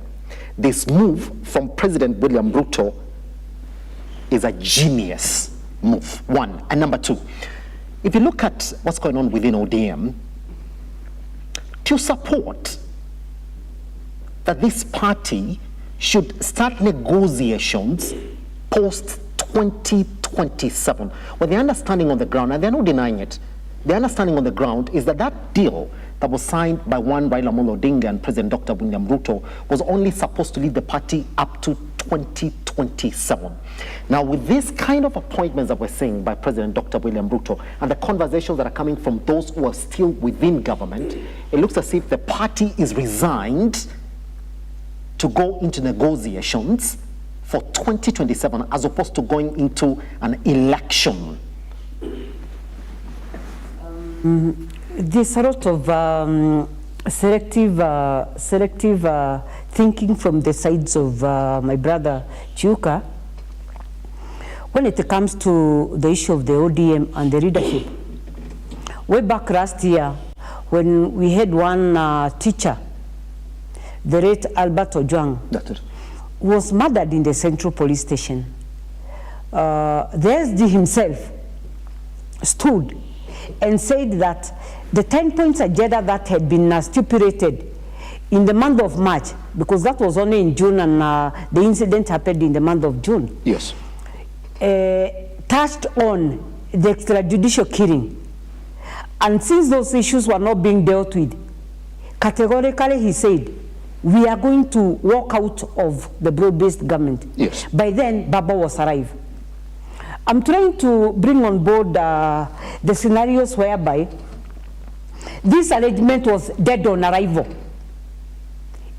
Speaker 1: This move from President William Ruto is a genius move, one. And number two, if you look at what's going on within ODM, to support that this party should start negotiations post-2027, well, the understanding on the ground, and they're not denying it, the understanding on the ground is that that deal that was signed by one Raila Amolo Odinga and President Dr. William Ruto was only supposed to lead the party up to 2027. 2027. Now, with this kind of appointments that we're seeing by President Dr. William Ruto and the conversations that are coming from those who are still within government, it looks as if the party is resigned to go into negotiations for 2027 as opposed to going into an election.
Speaker 22: There's a lot of selective thinking from the sides of my brother Chiuka when it comes to the issue of the ODM and the leadership. Way back last year, when we had one teacher, the late Albert Ojwang, was murdered in the Central Police Station. The SD himself stood and said that the 10 points agenda that had been stipulated in the month of March, because that was only in June and the incident happened in the month of June.
Speaker 1: Yes.
Speaker 22: Touched on the extrajudicial killing. And since those issues were not being dealt with, categorically he said, we are going to walk out of the broad-based government.
Speaker 1: Yes.
Speaker 22: By then, Baba was arrived. I'm trying to bring on board the scenarios whereby this arrangement was dead on arrival.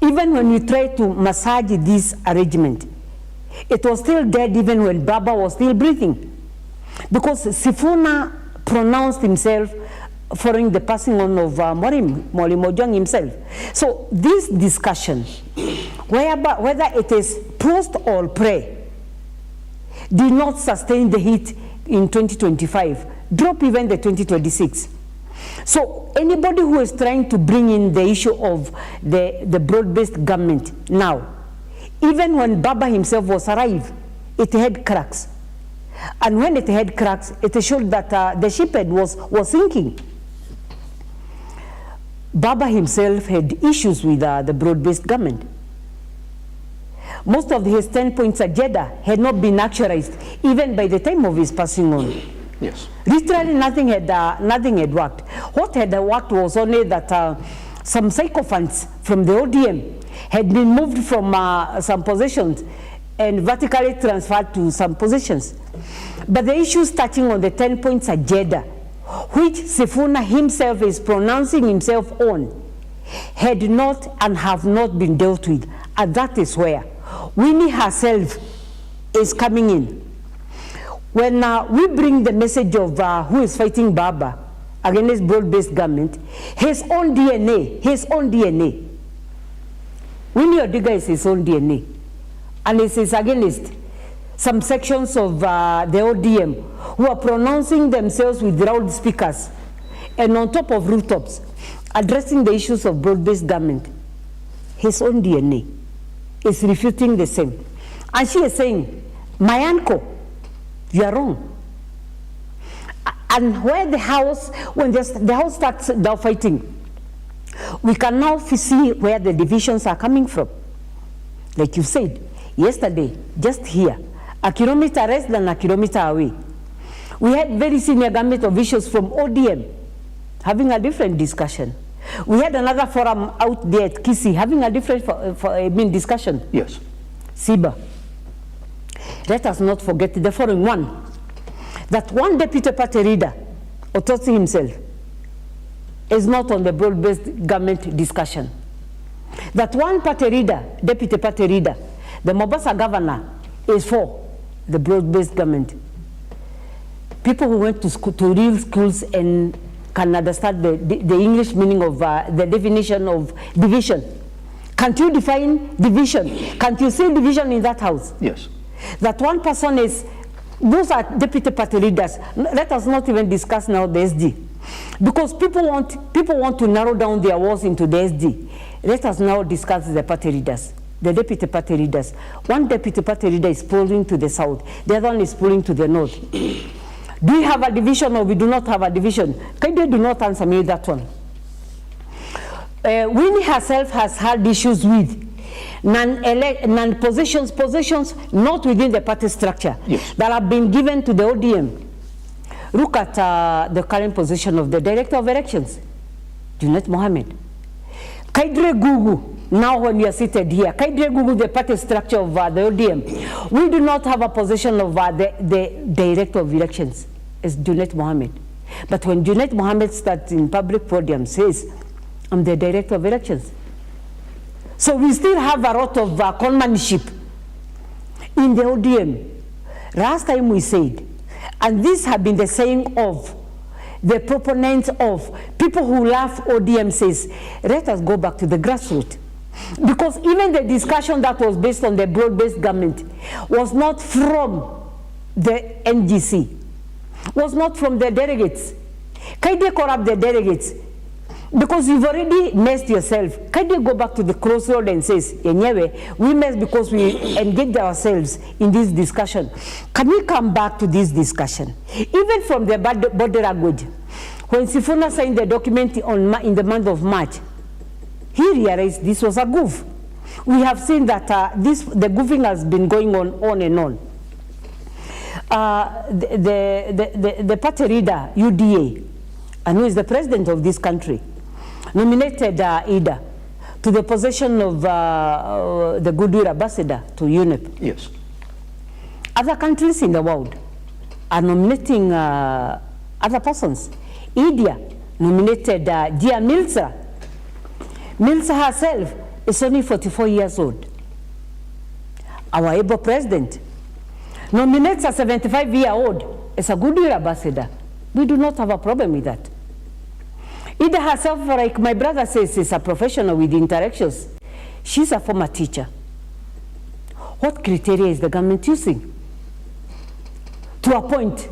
Speaker 22: Even when we tried to massage this arrangement, it was still dead even when Baba was still breathing. Because Sifuna pronounced himself following the passing on of Mwalimu Ojwang himself. So this discussion, whether it is post or pre, did not sustain the heat in 2025, drop even the 2026. So anybody who is trying to bring in the issue of the broad-based government now, even when Baba himself was arrived, it had cracks. And when it had cracks, it showed that the shiphead was sinking. Baba himself had issues with the broad-based government. Most of his 10 points agenda had not been actualized even by the time of his passing on.
Speaker 1: Yes.
Speaker 22: Literally nothing had worked. What had worked was only that some sycophants from the ODM had been moved from some positions and vertically transferred to some positions. But the issues touching on the 10 points agenda, which Sifuna himself is pronouncing himself on, had not and have not been dealt with. And that is where Winnie herself is coming in. When we bring the message of who is fighting Baba against broad-based government, his own DNA, Winnie Odiga is his own DNA. And it is against some sections of the ODM who are pronouncing themselves with loudspeakers and on top of rooftops, addressing the issues of broad-based government. His own DNA is refuting the same. And she is saying, my uncle, you are wrong. And where the house, when the house starts now fighting, we can now see where the divisions are coming from. Like you said, yesterday, just here, a kilometer less than a kilometer away, we had very senior government officials from ODM having a different discussion. We had another forum out there at Kisii having a different discussion.
Speaker 1: Yes.
Speaker 22: Siba. Let us not forget the following one, that one deputy party leader, Ototsi himself, is not on the broad-based government discussion. That one party leader, deputy party leader, the Mombasa governor, is for the broad-based government. People who went to school, to real schools and can understand the English meaning of the definition of division. Can't you define division? Can't you see division in that house?
Speaker 1: Yes.
Speaker 22: That one person is, those are deputy party leaders. Let us not even discuss now the SD. Because people want to narrow down their walls into the SD. Let us now discuss the party leaders, the deputy party leaders. One deputy party leader is pulling to the south, the other one is pulling to the north. Do we have a division or we do not have a division? Can you do not answer me that one? Winnie herself has had issues with non-positions not within the party structure, yes, that have been given to the ODM. Look at the current position of the Director of Elections, Junet Mohammed. Kaidre Gugu now when we are seated here, kindly Google the party structure of the ODM. We do not have a position of the director of elections, it's Unep Mohammed. But when Unep Mohammed starts in public podium, says, I'm the director of elections. So we still have a lot of conmanship in the ODM. Last time we said, and this have been the saying of the proponents of people who love ODM says, let us go back to the grassroots. Because even the discussion that was based on the broad-based government was not from the NGC, was not from the delegates. Can they corrupt the delegates? Because you've already messed yourself. Can they go back to the crossroad and says, anyway, we messed because we engaged ourselves in this discussion. Can we come back to this discussion? Even from the body language, when Sifuna signed the document in the month of March, he realized this was a goof. We have seen that the goofing has been going on and on. The party leader, UDA, and who is the president of this country, nominated Ida to the position of the Goodwill Ambassador to Unep.
Speaker 1: Yes.
Speaker 22: Other countries in the world are nominating other persons. India nominated Dia Milsa. Milsa herself is only 44 years old. Our able president nominates a 75-year-old as a Goodwill Ambassador. We do not have a problem with that. Ida herself, like my brother says, is a professional with interactions. She's a former teacher. What criteria is the government using to appoint?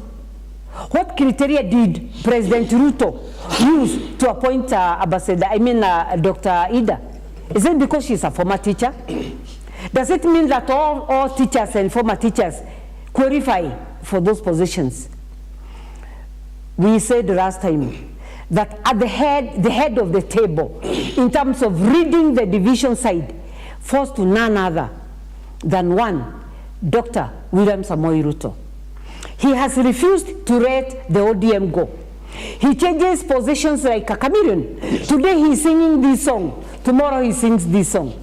Speaker 22: What criteria did President Ruto use to appoint Dr. Ida? Is it because she's a former teacher? Does it mean that all teachers and former teachers qualify for those positions? We said last time that at the head of the table, in terms of reading the division side, falls to none other than one, Dr. William Samoei Ruto. He has refused to let the ODM go. He changes positions like a chameleon. Today he's singing this song, tomorrow he sings this song.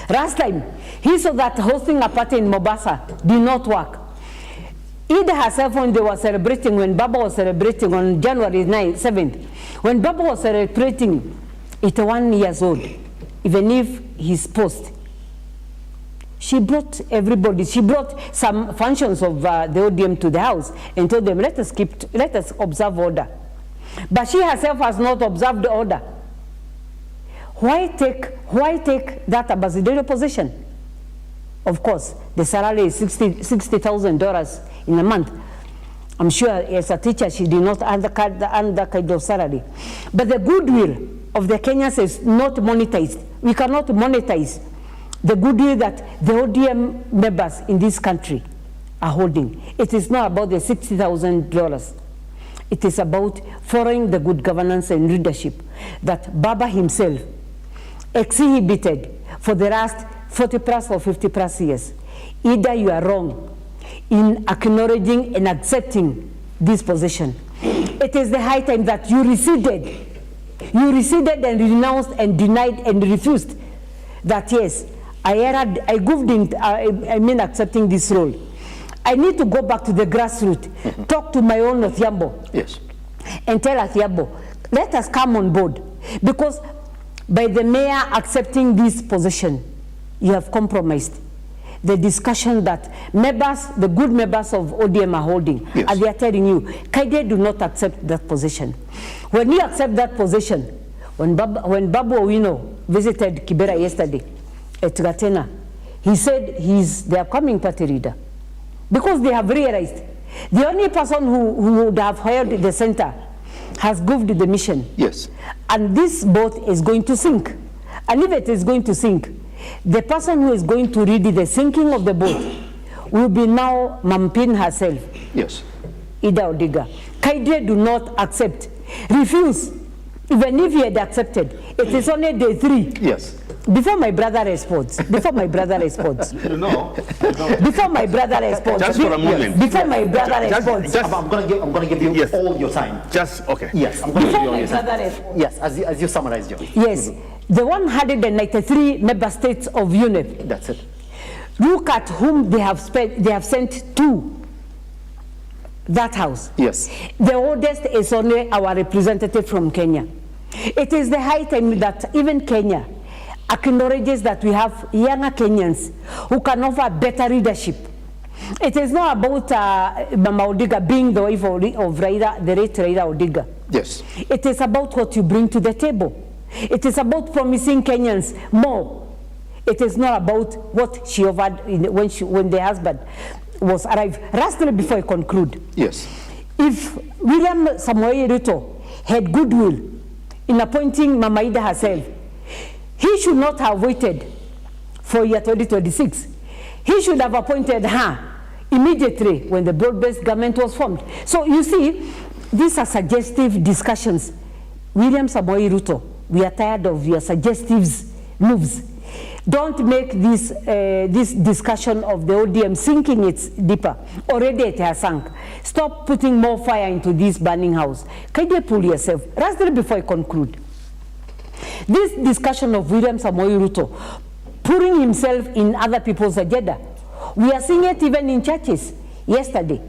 Speaker 22: Last time, he saw that hosting a party in Mombasa did not work. Ida herself, when they were celebrating, when Baba was celebrating on January 7th, when Baba was celebrating 81 years old, even if he's post, she brought everybody, she brought some functions of the ODM to the house and told them, let us observe order. But she herself has not observed the order. Why take that ambassadorial position? Of course, the salary is $60,000 in a month. I'm sure as a teacher, she did not earn that kind of salary. But the goodwill of the Kenyans is not monetized. We cannot monetize the goodwill that the ODM members in this country are holding. It is not about the $60,000. It is about following the good governance and leadership that Baba himself exhibited for the last 40 plus or 50 plus years. Either you are wrong in acknowledging and accepting this position. It is the high time that you receded. You receded and renounced and denied and refused that yes, I goofed in, accepting this role. I need to go back to the grassroots, talk to my own Othiambo,
Speaker 1: yes,
Speaker 22: and tell Othiambo, let us come on board. Because by the mayor accepting this position, you have compromised the discussion that members, the good members of ODM are holding, yes, and they are telling you, Kaide do not accept that position. When you accept that position, when Babu Owino visited Kibera yesterday at Gatena, he said he's their coming party leader. Because they have realized the only person who would have held the center has goofed the mission.
Speaker 1: Yes.
Speaker 22: And this boat is going to sink. And if it is going to sink, the person who is going to lead the sinking of the boat will be now Mampin herself.
Speaker 1: Yes.
Speaker 22: Ida Odiga. Kaide do not accept. Refuse. Even if he had accepted, it is only day 3.
Speaker 1: Yes.
Speaker 22: Before my brother responds. Before my brother responds.
Speaker 21: No.
Speaker 22: Before my brother responds.
Speaker 21: Just for a moment.
Speaker 22: Before my brother responds.
Speaker 1: I'm going to give you all your time.
Speaker 21: Just, okay.
Speaker 1: Yes, I'm going to give you all your time.
Speaker 22: Responds.
Speaker 1: Yes, as you summarized, Joe.
Speaker 22: Yes. the 193 member states of Unep.
Speaker 1: That's it.
Speaker 22: Look at whom they have sent to that house.
Speaker 1: Yes.
Speaker 22: The oldest is only our representative from Kenya. It is the high time that even Kenya acknowledges that we have younger Kenyans who can offer better leadership. It is not about Mama Odinga being the wife of Raila, the late Raila Odinga.
Speaker 1: Yes.
Speaker 22: It is about what you bring to the table. It is about promising Kenyans more. It is not about what she offered when the husband was arrived. Lastly, before I conclude,
Speaker 1: yes,
Speaker 22: if William Samoei Ruto had goodwill in appointing Mama Ida herself, he should not have waited for year 2026. He should have appointed her immediately when the broad-based government was formed. So you see, these are suggestive discussions. William Samoei Ruto, we are tired of your suggestive moves. Don't make this discussion of the ODM sinking it deeper. Already it has sunk. Stop putting more fire into this burning house. Can you pull yourself? Lastly, before I conclude, this discussion of William Samoei Ruto putting himself in other people's agenda, we are seeing it even in churches. Yesterday,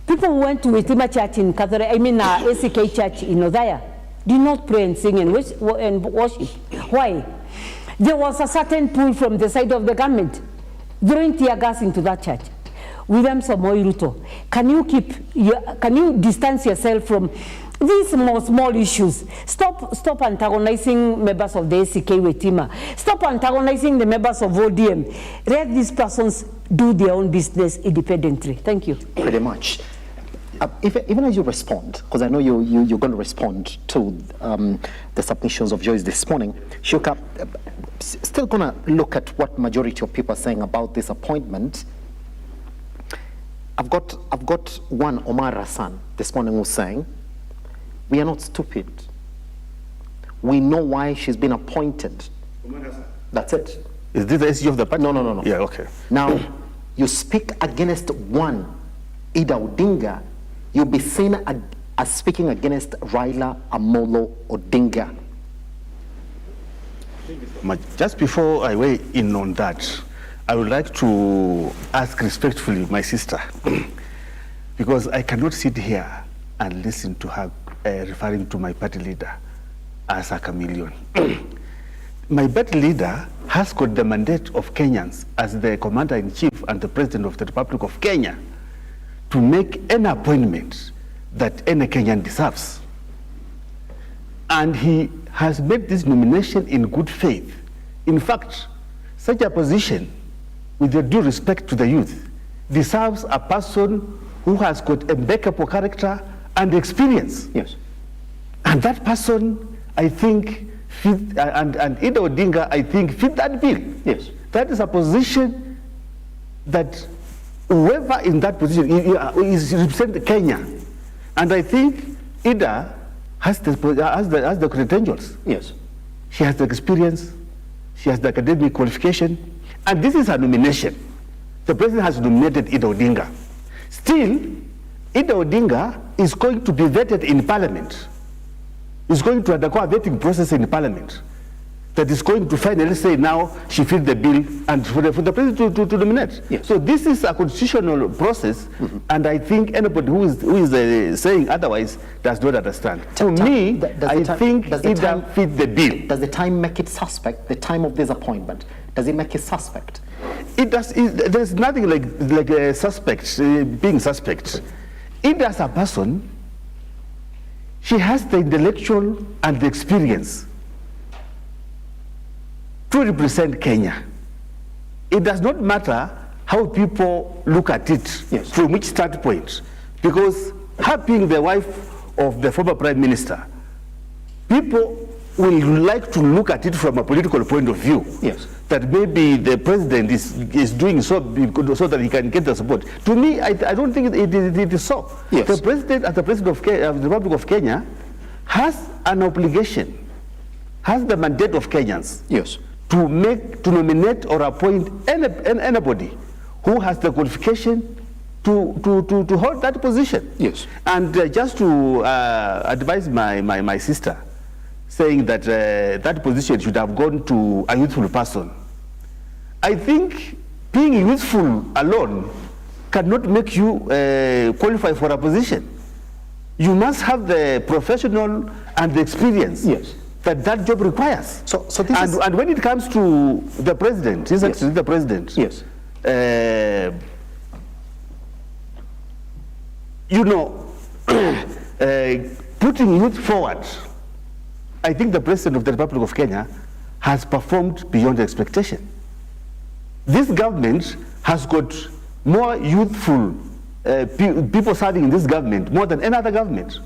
Speaker 22: people who went to Witima Church in ACK Church in Othaya did not pray and sing and worship. Why? There was a certain pull from the side of the government throwing tear gas into that church. William Samoei Ruto, can you distance yourself from these small issues? Stop antagonizing members of the ACK Witima. Stop antagonizing the members of ODM. Let these persons do their own business independently. Thank you.
Speaker 1: Pretty much. Even as you respond, because I know you're going to respond to the submissions of Joyce this morning, Shuka, still going to look at what majority of people are saying about this appointment. I've got one, Omar Hassan, this morning who's saying, we are not stupid. We know why she's been appointed. That's it.
Speaker 21: Is this the issue of the party?
Speaker 1: No.
Speaker 21: Yeah, okay.
Speaker 1: Now, you speak against one, Ida Odinga, you'll be seen as speaking against Raila Amolo Odinga.
Speaker 21: Just before I weigh in on that, I would like to ask respectfully my sister, because I cannot sit here and listen to her referring to my party leader as a chameleon. My party leader has got the mandate of Kenyans as the commander-in-chief and the president of the Republic of Kenya to make any appointment that any Kenyan deserves. And he has made this nomination in good faith. In fact, such a position, with the due respect to the youth, deserves a person who has got impeccable character and experience.
Speaker 1: Yes.
Speaker 21: And that person, I think, and Ida Odinga, I think, fit that bill.
Speaker 1: Yes.
Speaker 21: That is a position that whoever in that position is represent Kenya. And I think Ida has the credentials.
Speaker 1: Yes.
Speaker 21: She has the experience, she has the academic qualification, and this is a nomination. The president has nominated Ida Odinga. Still, Ida Odinga is going to be vetted in parliament. Is going to undergo a vetting process in parliament that is going to finally say now she fits the bill and for the president to nominate.
Speaker 1: Yes.
Speaker 21: So this is a constitutional process, and I think anybody who is saying otherwise does not understand. To me, I think Ida fits the bill.
Speaker 1: Does the time make it suspect, the time of this appointment? Does it make it suspect?
Speaker 21: It does. There's nothing like a suspect being suspect. Ida as a person, she has the intellectual and the experience to represent Kenya. It does not matter how people look at it, yes, from which standpoint, because her being the wife of the former prime minister, people will like to look at it from a political point of view.
Speaker 1: Yes.
Speaker 21: That maybe the president is doing so that he can get the support. To me, I don't think it is so.
Speaker 1: Yes.
Speaker 21: The president, as the president of the Republic of Kenya, has an obligation, has the mandate of Kenyans,
Speaker 1: yes,
Speaker 21: to nominate or appoint anybody who has the qualification to hold that position.
Speaker 1: Yes.
Speaker 21: And just to advise my sister, saying that that position should have gone to a youthful person. I think being youthful alone cannot make you qualify for a position. You must have the professional and the experience that job requires.
Speaker 1: So this
Speaker 21: and when it comes to the president, the president, you know, putting youth forward, I think the President of the Republic of Kenya has performed beyond expectation. This government has got more youthful people serving in this government, more than any other government.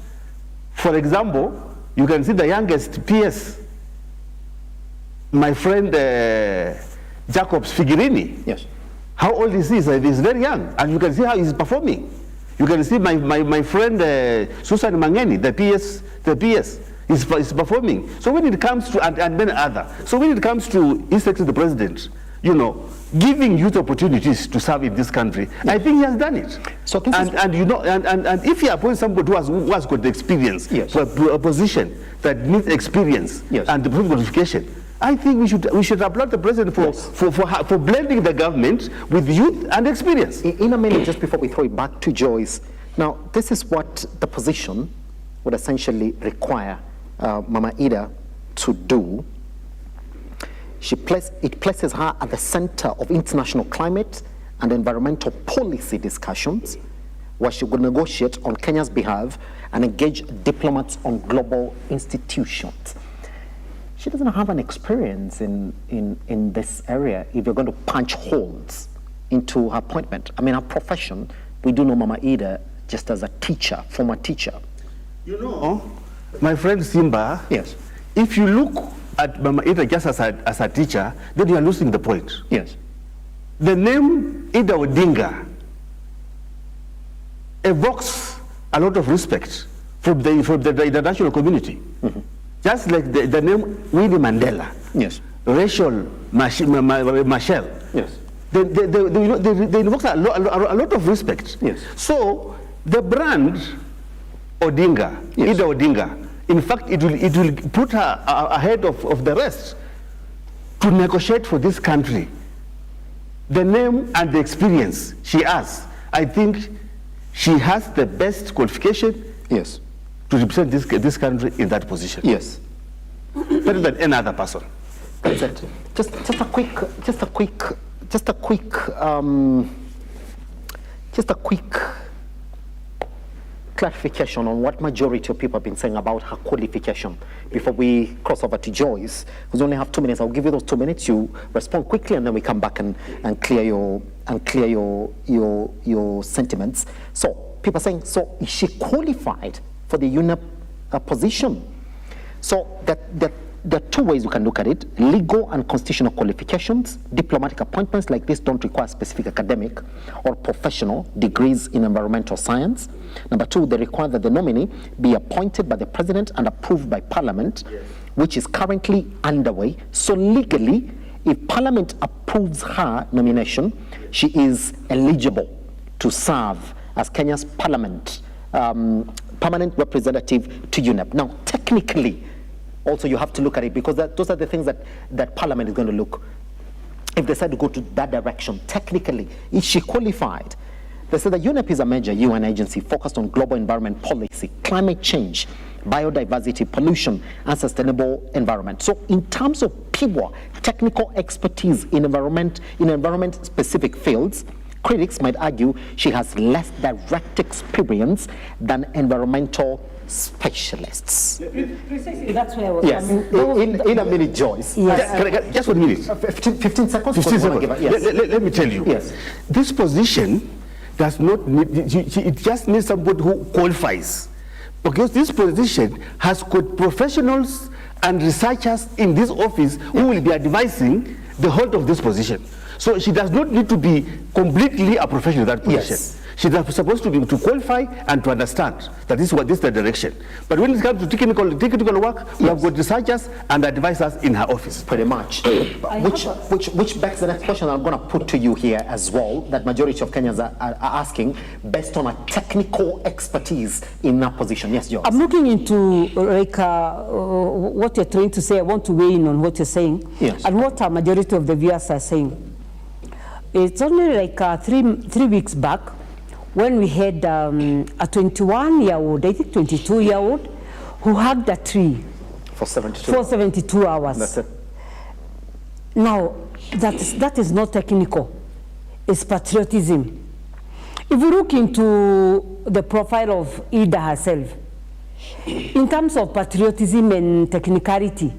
Speaker 21: For example, you can see the youngest PS, my friend Jacobs Figirini.
Speaker 1: Yes.
Speaker 21: How old is he? He's very young, and you can see how he's performing. You can see my friend Susan Mangeni, the PS is performing. So when it comes to, and many other, so when it comes to His Excellency the President, you know, giving youth opportunities to serve in this country, I think he has done it. So and you know, and if he appoints somebody who has got the experience for a position that needs experience and the qualification, I think we should applaud the president for blending the government with youth and experience.
Speaker 1: In a minute, just before we throw it back to Joyce, now this is what the position would essentially require Mama Ida to do. It places her at the center of international climate and environmental policy discussions, where she will negotiate on Kenya's behalf and engage diplomats on global institutions. She doesn't have an experience in this area if you're going to punch holes into her appointment. I mean, her profession, we do know Mama Ida just as a teacher, former teacher.
Speaker 21: You know, my friend Simba, if you look at Mama Ida just as a teacher, then you are losing the point.
Speaker 1: Yes.
Speaker 21: The name Ida Odinga evokes a lot of respect from the international community. Mm-hmm. Just like the name Winnie Mandela, Rachel Machel, they invoke a lot of respect.
Speaker 1: Yes.
Speaker 21: So the brand Odinga, Ida Odinga, in fact, it will put her ahead of the rest to negotiate for this country. The name and the experience she has, I think she has the best qualification.
Speaker 1: Yes.
Speaker 21: To represent this country in that position.
Speaker 1: Yes.
Speaker 21: Better than any other person.
Speaker 1: That's it. Just a quick clarification on what majority of people have been saying about her qualification before we cross over to Joyce. We only have 2 minutes. I'll give you those 2 minutes. You respond quickly, and then we come back and clear your sentiments. So people are saying, so is she qualified for the Unep position? So there are two ways you can look at it: legal and constitutional qualifications. Diplomatic appointments like this don't require specific academic or professional degrees in environmental science. Number two, they require that the nominee be appointed by the president and approved by parliament, which is currently underway. So legally, if parliament approves her nomination, she is eligible to serve as Kenya's permanent representative to Unep. Now, technically, also you have to look at it, because those are the things that Parliament is going to look. If they decide to go to that direction, technically, is she qualified? They say that Unep is a major UN agency focused on global environment policy, climate change, biodiversity, pollution, and sustainable environment. So in terms of pure technical expertise in environment-specific fields, critics might argue she has less direct experience than environmental specialists.
Speaker 22: Precisely, that's where I was
Speaker 1: coming. In a minute, Joyce.
Speaker 21: Yes. Just 1 minute.
Speaker 1: 15 seconds?
Speaker 21: 15 seconds. Let me tell you.
Speaker 1: Yes.
Speaker 21: This position does not need, it just needs somebody who qualifies. Because this position has got professionals and researchers in this office who will be advising the hold of this position. So she does not need to be completely a professional in that position.
Speaker 1: Yes.
Speaker 21: She's supposed to qualify and to understand that this is the direction. But when it comes to technical work, we have got researchers and advisors in her office.
Speaker 1: Pretty much. Which begs the next question I'm going to put to you here as well, that majority of Kenyans are asking, based on a technical expertise in that position. Yes, Joyce.
Speaker 22: I'm looking into like what you're trying to say. I want to weigh in on what you're saying,
Speaker 1: yes,
Speaker 22: and what a majority of the viewers are saying. It's only like 3 weeks back when we had a 21-year-old, I think 22-year-old, who hugged a tree
Speaker 1: for
Speaker 22: 72 hours.
Speaker 1: That's it.
Speaker 22: Now, that is not technical. It's patriotism. If we look into the profile of Ida herself, in terms of patriotism and technicality,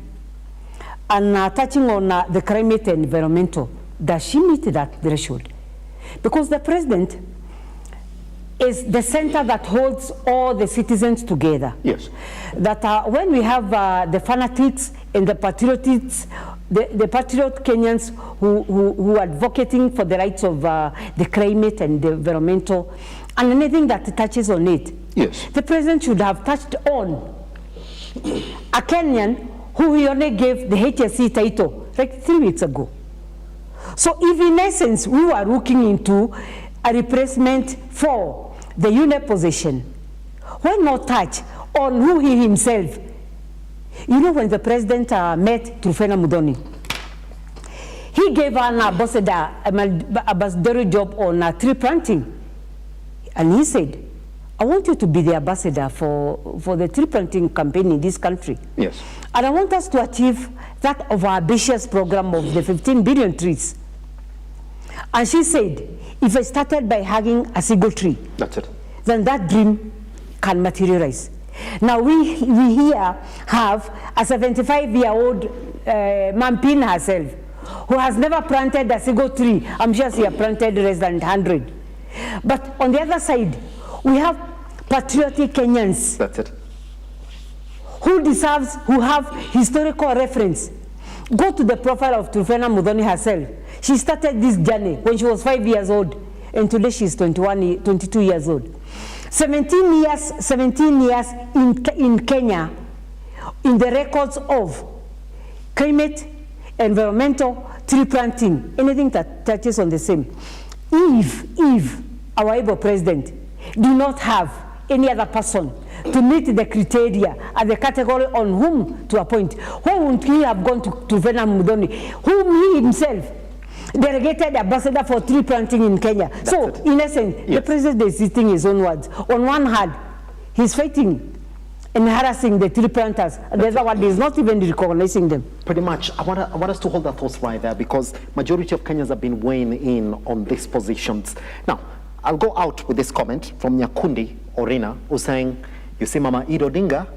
Speaker 22: and touching on the climate and environmental, does she meet that threshold? Because the president is the center that holds all the citizens together.
Speaker 1: Yes.
Speaker 22: That when we have the fanatics and the patriots, the patriot Kenyans who are advocating for the rights of the climate and the environmental, and anything that touches on it,
Speaker 1: yes,
Speaker 22: the president should have touched on a Kenyan who he only gave the HSC title like 3 weeks ago. So if in essence we were looking into a replacement for the Unep position, why not touch on who he himself? You know, when the president met Trufena Muthoni, he gave an ambassador job on tree planting. And he said, I want you to be the ambassador for the tree planting campaign in this country.
Speaker 1: Yes.
Speaker 22: And I want us to achieve that of our ambitious program of the 15 billion trees. And she said, if I started by hugging a single tree,
Speaker 1: that's it,
Speaker 22: then that dream can materialize. Now we here have a 75-year-old Mampin herself, who has never planted a single tree. I'm sure she has planted less than 100. But on the other side, we have patriotic Kenyans.
Speaker 1: That's it.
Speaker 22: Who have historical reference. Go to the profile of Trufena Muthoni herself. She started this journey when she was 5 years old, and today she's 22 years old. 17 years in Kenya, in the records of climate, environmental, tree planting, anything that touches on the same. If our able president do not have any other person to meet the criteria and the category on whom to appoint, why wouldn't he have gone to Trufena Muthoni, whom he himself delegated ambassador for tree planting in Kenya?
Speaker 1: That's
Speaker 22: so,
Speaker 1: it.
Speaker 22: in essence,
Speaker 1: Yes,
Speaker 22: the president is eating his own words. On one hand, he's fighting and harassing the tree planters, and the other one is not even recognizing them.
Speaker 1: Pretty much. I want us to hold our thoughts right there, because majority of Kenyans have been weighing in on these positions. Now, I'll go out with this comment from Nyakundi Orina, who's saying, you see, Mama Ida Odinga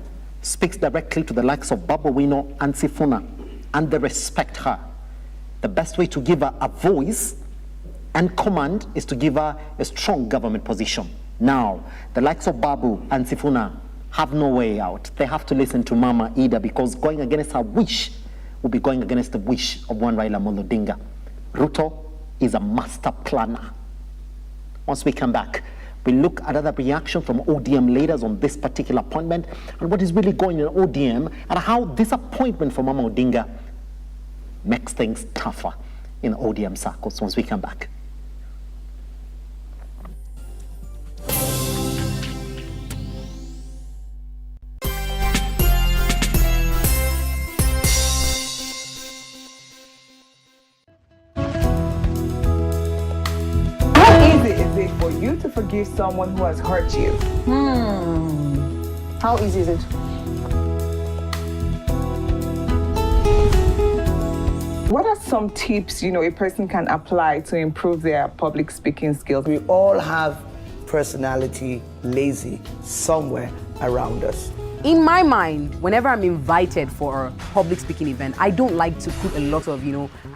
Speaker 1: speaks directly to the likes of Babu Wino and Sifuna, and they respect her. The best way to give her a voice and command is to give her a strong government position. Now, the likes of Babu and Sifuna have no way out. They have to listen to Mama Ida, because going against her wish will be going against the wish of one Raila Amolo Odinga. Ruto is a master planner. Once we come back, we look at other reactions from ODM leaders on this particular appointment and what is really going on in ODM, and how this appointment for Mama Odinga makes things tougher in ODM circles. Once we come back.
Speaker 14: For you to forgive someone who has hurt you?
Speaker 12: How easy is it?
Speaker 14: What are some tips, a person can apply to improve their public speaking skills?
Speaker 15: We all have personality lazy somewhere around us.
Speaker 7: In my mind, whenever I'm invited for a public speaking event, I don't like to put a lot of,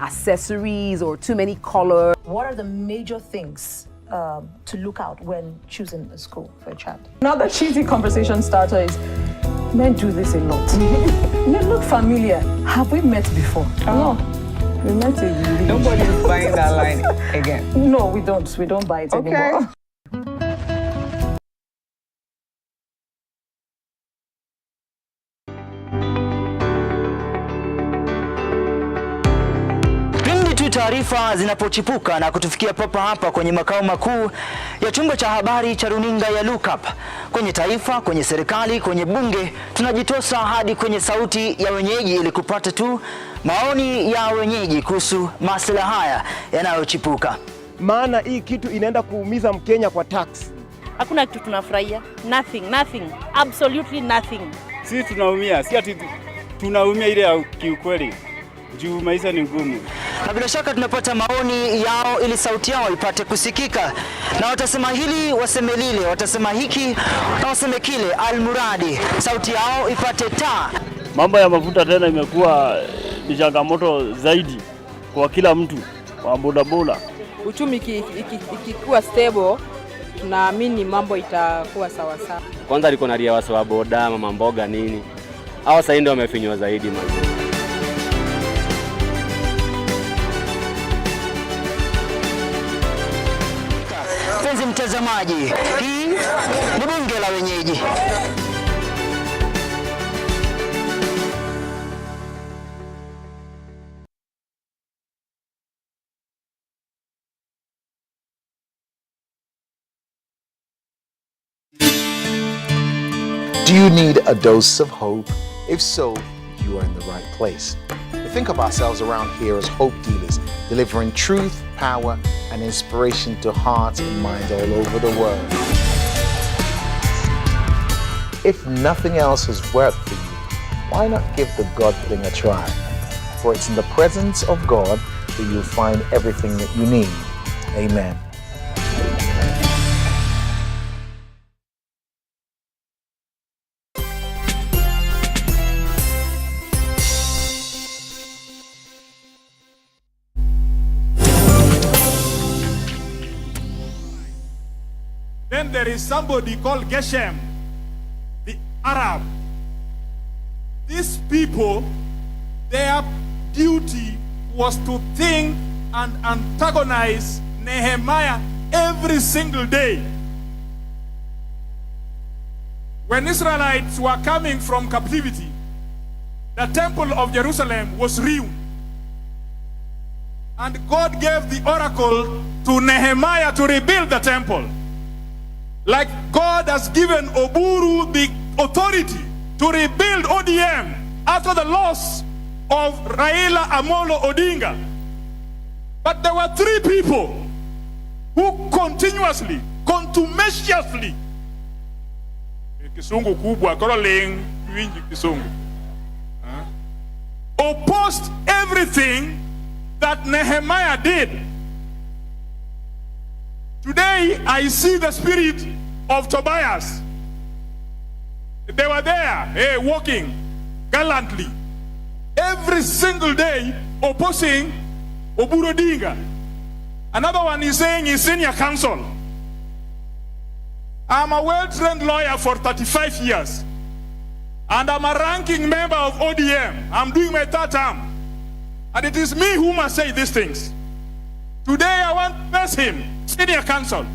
Speaker 7: accessories or too many colors.
Speaker 16: What are the major things to look out when choosing a school for a child?
Speaker 12: Another cheesy conversation starter is, men do this a lot. Men look familiar. Have we met before? No. We met in
Speaker 14: Nobody's buying that line again.
Speaker 12: No, we don't. We don't buy it anymore.
Speaker 3: Taarifa zinapochipuka na kutufikia papa hapa kwenye makao makuu ya chumba cha habari cha runinga ya Unep, kwenye taifa, kwenye serikali, kwenye bunge, tunajitosa hadi kwenye sauti ya wenyeji ili kupata tu maoni ya wenyeji kuhusu masuala haya yanayochipuka.
Speaker 4: Maana hii kitu inaenda kuumiza Mkenya kwa tax.
Speaker 5: Hakuna kitu tunafurahia. Nothing. Absolutely nothing.
Speaker 6: Sisi tunaumia, si ati tunaumia ile ya kiukweli. Juu maisha ni ngumu.
Speaker 3: Na bila shaka tunapata maoni yao ili sauti yao ipate kusikika. Na watasema hili, waseme lile, watasema hiki na waseme kile, almuradi sauti yao ipate taa.
Speaker 6: Mambo ya mafuta tena imekuwa ni changamoto zaidi kwa kila mtu wa bodaboda.
Speaker 18: Uchumi ikikuwa stable, tunaamini mambo itakuwa sawa sawa.
Speaker 8: Kwanza alikuwa na ria wasa wa boda, mama mboga nini. Hao sasa ndio wamefinywa zaidi mazuri.
Speaker 3: Mpenzi mtazamaji, hii ni bunge la wenyeji.
Speaker 19: Do you need a dose of hope? If so, you are in the right place. We think of ourselves around here as hope dealers, delivering truth, power, and inspiration to hearts and minds all over the world. If nothing else has worked for you, why not give the God thing a try? For it's in the presence of God that you'll find everything that you need. Amen.
Speaker 2: Then there is somebody called Geshem, the Arab. These people, their duty was to think and antagonize Nehemiah every single day. When Israelites were coming from captivity, the temple of Jerusalem was ruined. And God gave the oracle to Nehemiah to rebuild the temple. Like God has given Oburu the authority to rebuild ODM after the loss of Raila Amolo Odinga. But there were three people who continuously, contumaciously, Kisungu kubwa, koroling, Kisungu, opposed everything that Nehemiah did. Today, I see the spirit of Tobias. They were there, walking gallantly, every single day, opposing Oburu Odinga. Another one is saying in senior counsel, I'm a well-trained lawyer for 35 years, and I'm a ranking member of ODM. I'm doing my third term, and it is me who must say these things. Today, I want to press him, senior counsel.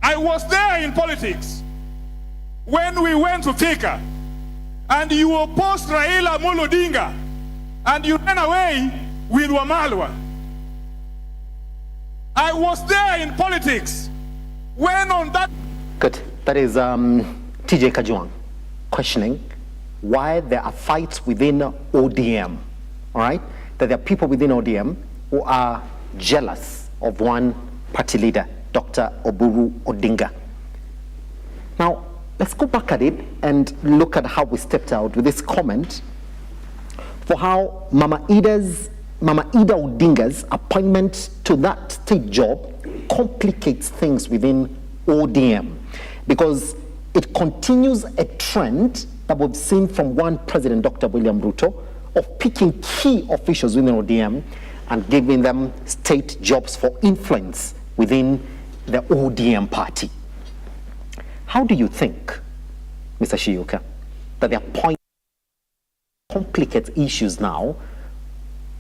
Speaker 2: I was there in politics when we went to Thika, and you opposed Raila Amolo Odinga, and you ran away with Wamalwa. I was there in politics when on that...
Speaker 1: Good. That is TJ Kajwang questioning why there are fights within ODM, all right? That there are people within ODM who are jealous of one party leader, Dr. Oburu Odinga. Now, let's go back at it and look at how we stepped out with this comment for how Mama Ida Odinga's appointment to that state job complicates things within ODM, because it continues a trend that we've seen from one President, Dr. William Ruto, of picking key officials within ODM and giving them state jobs for influence within the ODM party. How do you think, Mr. Shiuka, that the appointment complicates issues now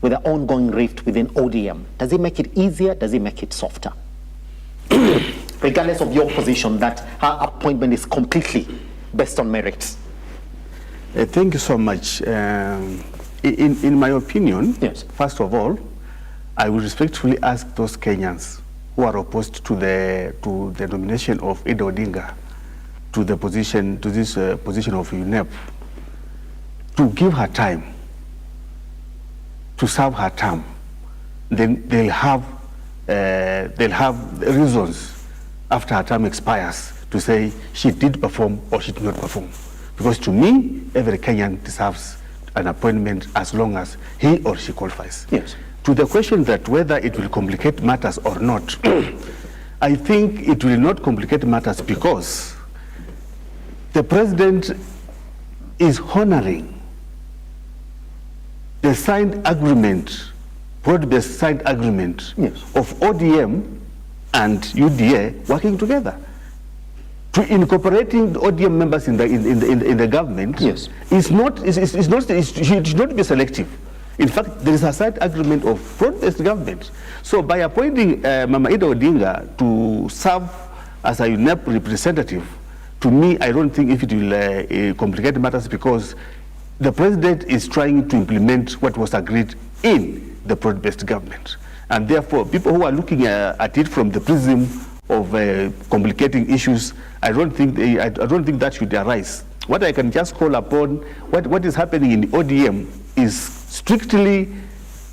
Speaker 1: with the ongoing rift within ODM? Does it make it easier? Does it make it softer? Regardless of your position that her appointment is completely based on merit.
Speaker 21: Thank you so much. In my opinion, yes. First of all, I will respectfully ask those Kenyans who are opposed to the nomination of Ida Odinga to the position, to this position of Unep, to give her time to serve her term. Then they'll have reasons after her term expires to say she did perform or she did not perform. Because to me, every Kenyan deserves an appointment as long as he or she qualifies.
Speaker 1: Yes.
Speaker 21: To the question that whether it will complicate matters or not, I think it will not complicate matters because the president is honoring the signed agreement, broad-based signed agreement of ODM and UDA working together. To incorporating the ODM members in the government is not it should not be selective. In fact, there is a side agreement of broad-based government. So by appointing Mama Ida Odinga to serve as a UNEP representative, to me, I don't think if it will complicate matters because the president is trying to implement what was agreed in the broad-based government. And therefore, people who are looking at it from the prism of complicating issues, I don't think that should arise. What I can just call upon, what is happening in the ODM is strictly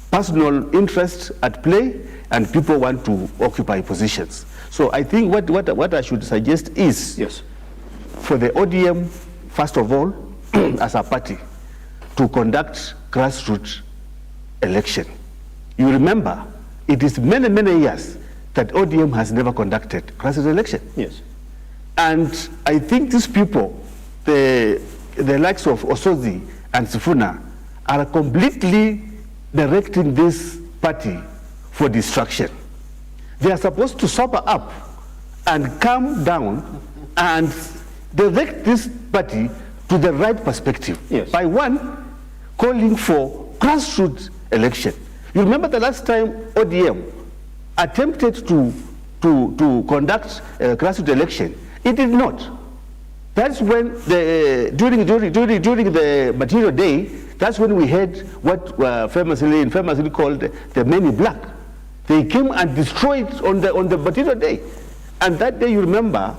Speaker 21: personal interest at play, and people want to occupy positions. So I think what I should suggest is for the ODM, first of all, as a party, to conduct grassroots election. You remember, it is many, many years that ODM has never conducted grassroots election.
Speaker 1: Yes.
Speaker 21: And I think these people, the likes of Osozi and Sifuna, are completely directing this party for destruction. They are supposed to sober up and calm down and direct this party to the right perspective. By one, calling for grassroots election. You remember the last time ODM attempted to conduct a grassroots election, it did not. That's when during the material day, that's when we had what famously called the Men in Black. They came and destroyed on the material day, and that day you remember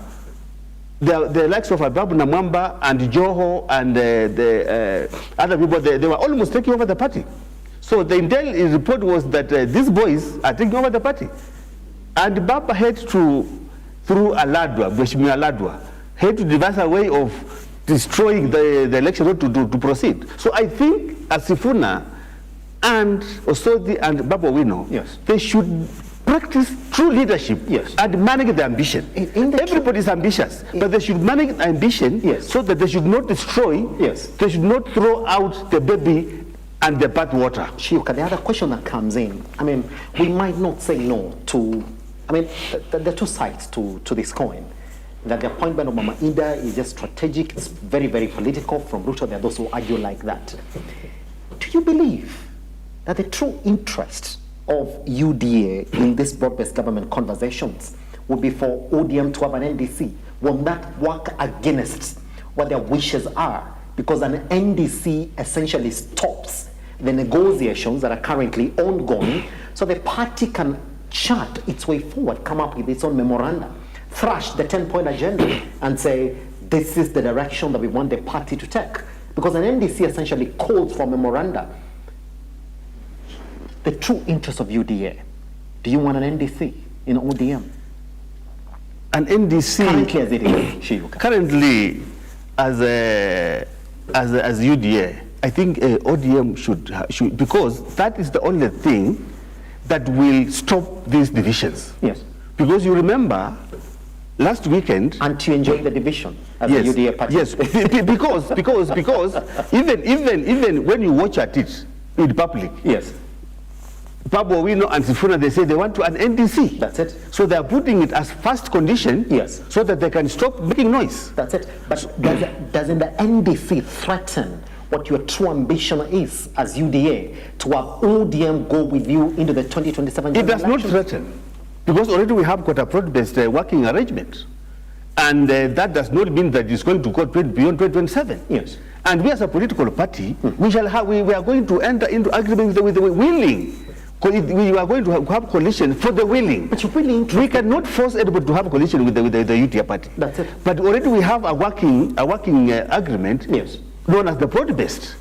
Speaker 21: the likes of Ababu Namwamba and Joho and the other people. They were almost taking over the party. So the intel report was that these boys are taking over the party, and Baba had to, through Aladwa, Mheshimiwa Aladwa, had to devise a way of destroying the election to proceed. So I think Asifuna and Osodi and Babu Wino, they should practice true leadership and manage the ambition. Everybody's ambitious, but they should manage ambition so that they should not destroy, they should not throw out the baby and the bath water.
Speaker 1: Shiuka, the other question that comes in, I mean, we might not say no to, I mean, there are two sides to this coin. That the appointment of Mama Ida is just strategic, it's very, very political. From Ruto, there are those who argue like that. Do you believe that the true interest of UDA in this broad-based government conversations would be for ODM to have an NDC? Will that work against what their wishes are? Because an NDC essentially stops the negotiations that are currently ongoing, so the party can chart its way forward, come up with its own memoranda, thrash the 10-point agenda and say, this is the direction that we want the party to take. Because an NDC essentially calls for memoranda. The true interest of UDA, do you want an NDC in ODM?
Speaker 21: An NDC,
Speaker 1: currently as it is, Shiuka.
Speaker 21: Currently, as UDA, I think ODM should, because that is the only thing that will stop these divisions.
Speaker 1: Yes.
Speaker 21: Because you remember, last weekend,
Speaker 1: and you enjoy the division as a UDA party.
Speaker 21: Yes, because even when you watch at it in public, Pablo Wino and Sifuna, they say they want to an NDC.
Speaker 1: That's it.
Speaker 21: So they are putting it as first condition, so that they can stop making noise.
Speaker 1: That's it. But doesn't the NDC threaten what your true ambition is as UDA to have ODM go with you into the 2027
Speaker 21: It does
Speaker 1: elections?
Speaker 21: not threaten, because already we have got a broad-based working arrangement. And that does not mean that it's going to go beyond 2027.
Speaker 1: Yes.
Speaker 21: And we as a political party, we are going to enter into agreement with the willing. We are going to have coalition for the willing.
Speaker 1: But you're really interested.
Speaker 21: We cannot force anybody to have a coalition with the UDA party.
Speaker 1: That's it.
Speaker 21: But already we have a working agreement,
Speaker 1: yes,
Speaker 21: known as the broad-based.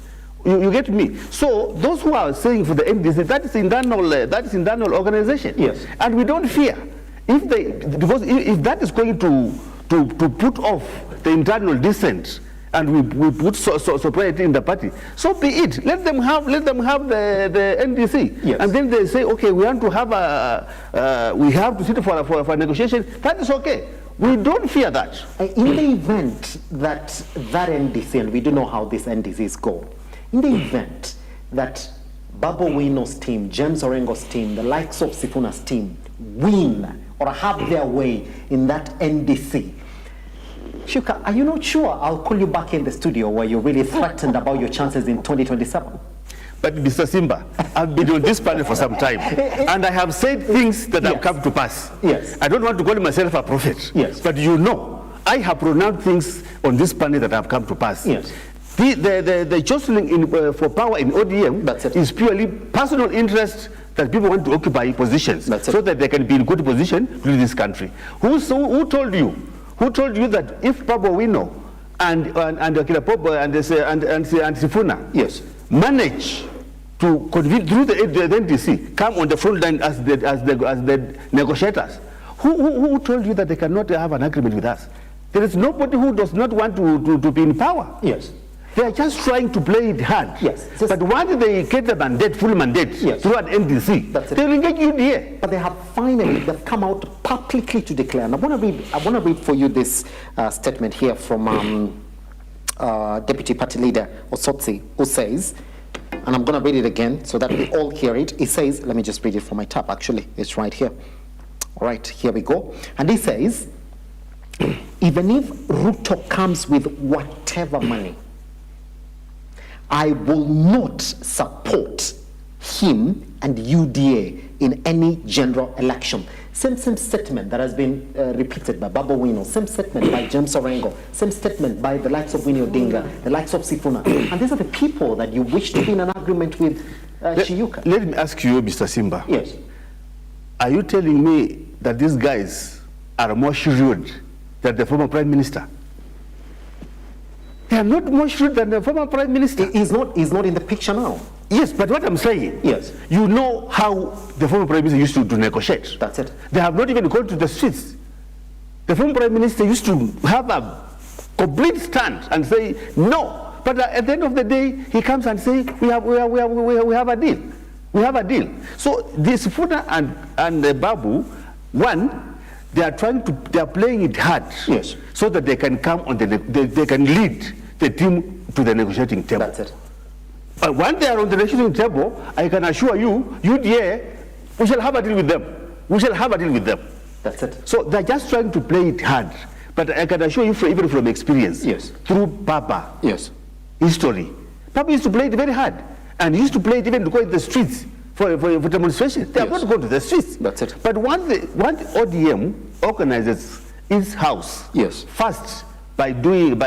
Speaker 21: You get me? So those who are saying for the NDC, that is internal organization.
Speaker 1: Yes.
Speaker 21: And we don't fear because if that is going to put off the internal dissent, and we put sobriety in the party, so be it. Let them have the NDC,
Speaker 1: yes,
Speaker 21: and then they say, okay, we want to have we have to sit for negotiation. That is okay. We don't fear that.
Speaker 1: In the event that NDC, and we do know how these NDCs go, in the event that Babu Wino's team, James Orengo's team, the likes of Sifuna's team win or have their way in that NDC, Shuka, are you not sure I'll call you back in the studio where you're really threatened about your chances in 2027?
Speaker 21: But Mr. Simba, I've been on this panel for some time, and I have said things that have come to pass.
Speaker 1: Yes.
Speaker 21: I don't want to call myself a prophet.
Speaker 1: Yes.
Speaker 21: But you know, I have pronounced things on this panel that have come to pass.
Speaker 1: Yes.
Speaker 21: The jostling for power in ODM is purely personal interest that people want to occupy positions so that they can be in good position to lead this country. Who told you? Who told you that if Babu Wino and Akira Popo and Sifuna,
Speaker 1: yes,
Speaker 21: manage to convince through the NDC, come on the front line as the negotiators, who told you that they cannot have an agreement with us? There is nobody who does not want to be in power.
Speaker 1: Yes.
Speaker 21: They are just trying to play it hard.
Speaker 1: Yes.
Speaker 21: But once they get the mandate, full mandate, through an NDC, they will engage UDA.
Speaker 1: But they have they've come out publicly to declare. And I want to read for you this statement here from Deputy Party Leader Osotsi, who says, and I'm going to read it again so that we all hear it. He says, let me just read it from my tab, actually. It's right here. All right, here we go. And he says, even if Ruto comes with whatever money, I will not support him and UDA in any general election. Same statement that has been repeated by Babu Wino, same statement by James Orengo, same statement by the likes of Winnie Odinga, the likes of Sifuna. And these are the people that you wish to be in an agreement with, Chiyuka.
Speaker 21: Let me ask you, Mr. Simba.
Speaker 1: Yes.
Speaker 21: Are you telling me that these guys are more shrewd than the former Prime Minister? They are not more shrewd than the former Prime Minister.
Speaker 1: He's not in the picture now.
Speaker 21: Yes, but what I'm saying,
Speaker 1: yes,
Speaker 21: you know how the former Prime Minister used to negotiate.
Speaker 1: That's it.
Speaker 21: They have not even gone to the streets. The former Prime Minister used to have a complete stand and say no. But at the end of the day, he comes and says, we have a deal. We have a deal. So this Funa and Babu, one, they are playing it hard,
Speaker 1: yes,
Speaker 21: so that they can come on they can lead the team to the negotiating table.
Speaker 1: That's it.
Speaker 21: But when they are on the negotiating table, I can assure you, UDA, we shall have a deal with them. We shall have a deal with them.
Speaker 1: That's it.
Speaker 21: So they're just trying to play it hard. But I can assure you, even from experience,
Speaker 1: yes,
Speaker 21: through Papa,
Speaker 1: yes,
Speaker 21: history, Papa used to play it very hard, and he used to play it even to go in the streets for demonstration. They are not going to the streets.
Speaker 1: That's it.
Speaker 21: But once ODM organizes its house,
Speaker 1: yes,
Speaker 21: first by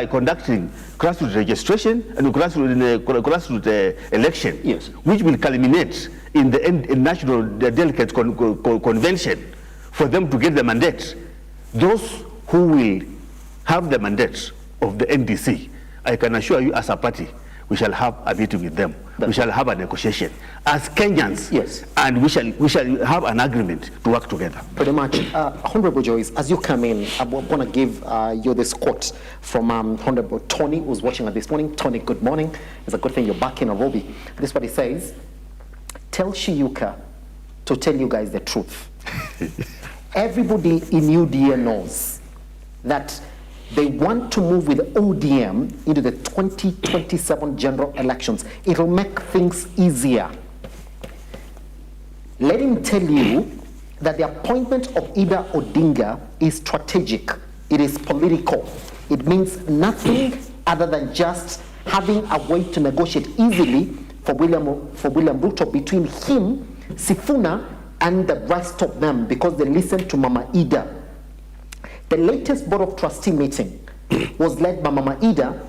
Speaker 21: conducting grassroots registration and grassroots election,
Speaker 1: yes,
Speaker 21: which will culminate in the national delegates convention for them to get the mandate. Those who will have the mandate of the NDC, I can assure you, as a party, we shall have a meeting with them. We shall have a negotiation as Kenyans,
Speaker 1: yes,
Speaker 21: and we shall have an agreement to work together.
Speaker 1: Pretty much. Honorable Joyce, as you come in, I want to give you this quote from Honorable Tony, who's watching us this morning. Tony, good morning. It's a good thing you're back in Nairobi. This is what he says. Tell Chiyuka to tell you guys the truth. Everybody in UDA knows that they want to move with ODM into the 2027 general elections. It'll make things easier. Let him tell you that the appointment of Ida Odinga is strategic. It is political. It means nothing other than just having a way to negotiate easily for William Ruto between him, Sifuna, and the rest of them, because they listened to Mama Ida. The latest Board of Trustee meeting was led by Mama Ida,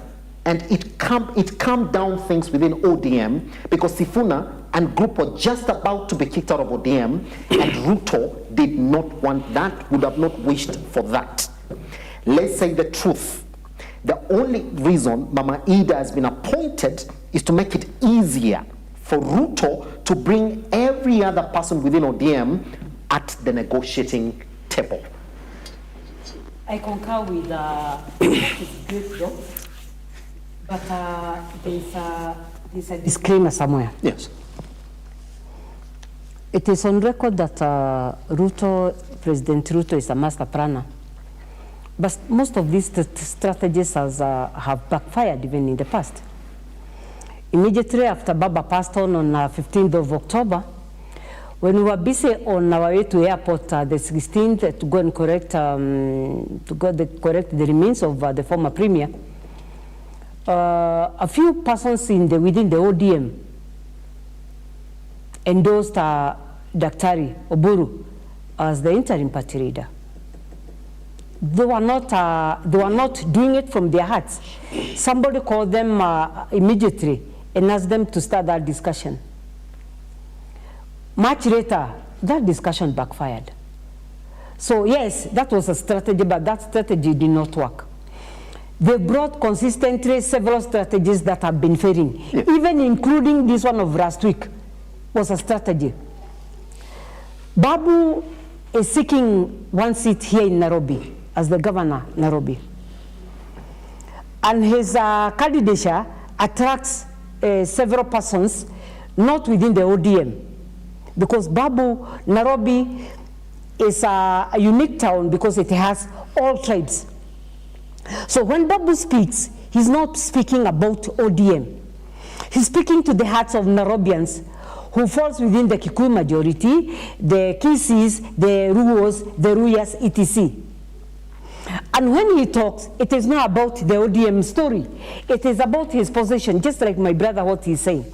Speaker 1: and it calmed down things within ODM, because Sifuna and group were just about to be kicked out of ODM, and Ruto did not want that, would have not wished for that. Let's say the truth. The only reason Mama Ida has been appointed is to make it easier for Ruto to bring every other person within ODM at the negotiating table.
Speaker 22: I concur with it's great though, but there's a disclaimer somewhere.
Speaker 1: Yes.
Speaker 22: It is on record that President Ruto is a master planner. But most of these strategies have backfired even in the past. Immediately after Baba passed on 15th of October, when we were busy on our way to airport the 16th to go and correct the remains of the former premier, a few persons within the ODM endorsed Daktari Oburu as the interim party leader. They were not doing it from their hearts. Somebody called them immediately and asked them to start that discussion. Much later, that discussion backfired. So yes, that was a strategy, but that strategy did not work. They brought consistently several strategies that have been failing, even including this one of last week was a strategy. Babu is seeking one seat here in Nairobi as the governor of Nairobi. And his candidature attracts several persons not within the ODM, because Babu, Nairobi is a unique town because it has all tribes. So when Babu speaks, he's not speaking about ODM. He's speaking to the hearts of Nairobians who falls within the Kikuyu majority, the Kisis, the Ruos, the Ruyas, etc. And when he talks, it is not about the ODM story. It is about his position, just like my brother, what he's saying.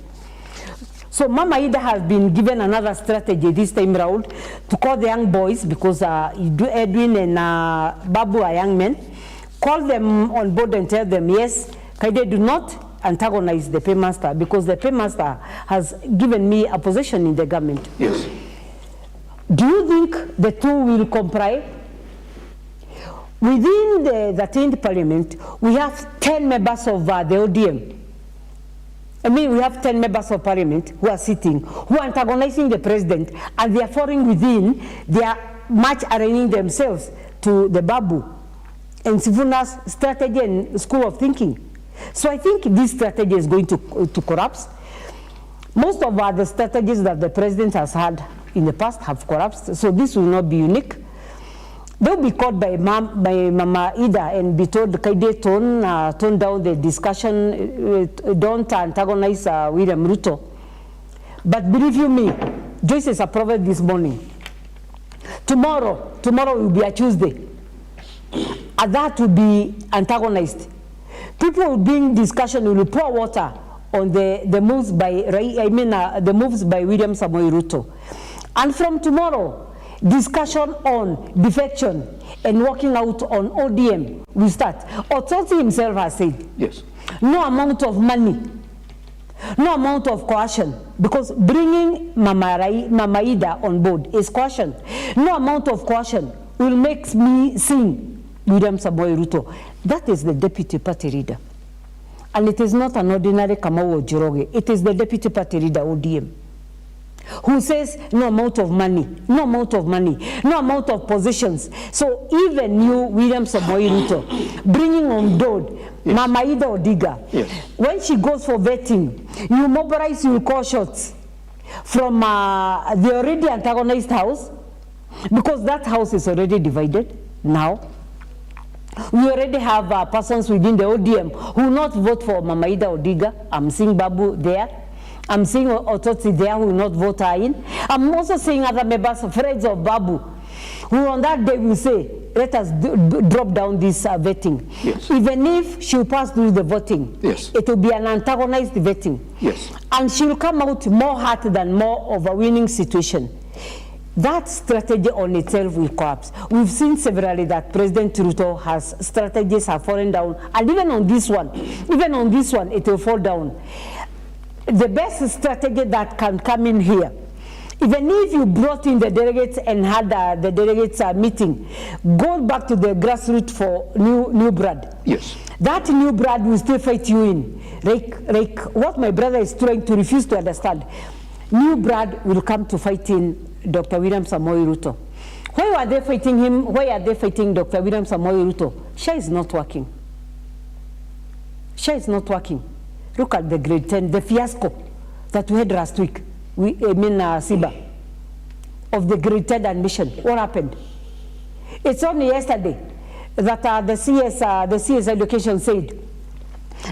Speaker 22: So Mama Ida has been given another strategy this time round to call the young boys, because Edwin and Babu are young men, call them on board and tell them, yes, Kaide, do not antagonize the paymaster, because the paymaster has given me a position in the government.
Speaker 1: Yes.
Speaker 22: Do you think the two will comply? Within the 13th parliament, we have 10 members of the ODM. I mean, we have 10 members of parliament who are sitting, who are antagonizing the president, and they are falling within, they are much aligning themselves to the Babu and Sifuna's strategy and school of thinking. So I think this strategy is going to collapse. Most of the strategies that the president has had in the past have collapsed, so this will not be unique. They'll be called by Mama Ida and be told, Kaide, tone down the discussion, don't antagonize William Ruto. But believe you me, Joyce is approved this morning. Tomorrow will be a Tuesday, and that will be antagonized. People will be in discussion, will pour water on the moves by the moves by William Samoei Ruto. And from tomorrow, discussion on defection and working out on ODM will start. Ototi himself has said,
Speaker 1: yes,
Speaker 22: no amount of money, no amount of coercion, because bringing Mama Ida on board is coercion. No amount of coercion will make me sing William Samoei Ruto. That is the deputy party leader. And it is not an ordinary Kamau Ojoroge. It is the deputy party leader, ODM, who says no amount of money, no amount of money, no amount of positions. So even you, William Samoei Ruto, bringing on board Mama Ida Odiga, when she goes for vetting, you mobilize, you call shots from the already antagonized house, because that house is already divided now. We already have persons within the ODM who will not vote for Mama Ida Odiga. I'm seeing Babu there. I'm seeing Ototi there who will not vote her in. I'm also seeing other members, friends of Babu, who on that day will say, let us drop down this vetting.
Speaker 1: Yes.
Speaker 22: Even if she'll pass through the voting,
Speaker 1: yes,
Speaker 22: it will be an antagonized vetting.
Speaker 1: Yes.
Speaker 22: And she'll come out more hurt than more of a winning situation. That strategy on itself will collapse. We've seen severally that President Ruto has strategies have fallen down, and even on this one, it will fall down. The best strategy that can come in here, even if you brought in the delegates and had the delegates meeting, go back to the grassroots for new blood.
Speaker 1: Yes.
Speaker 22: That new blood will still fight you in. Like what my brother is trying to refuse to understand. New blood will come to fight in Dr. William Samoei Ruto. Why are they fighting him? Why are they fighting Dr. William Samoei Ruto? SHA is not working. SHA is not working. Look at the grade 10, the fiasco that we had last week. Siba, of the grade 10 admission. What happened? It's only yesterday that the CS education said,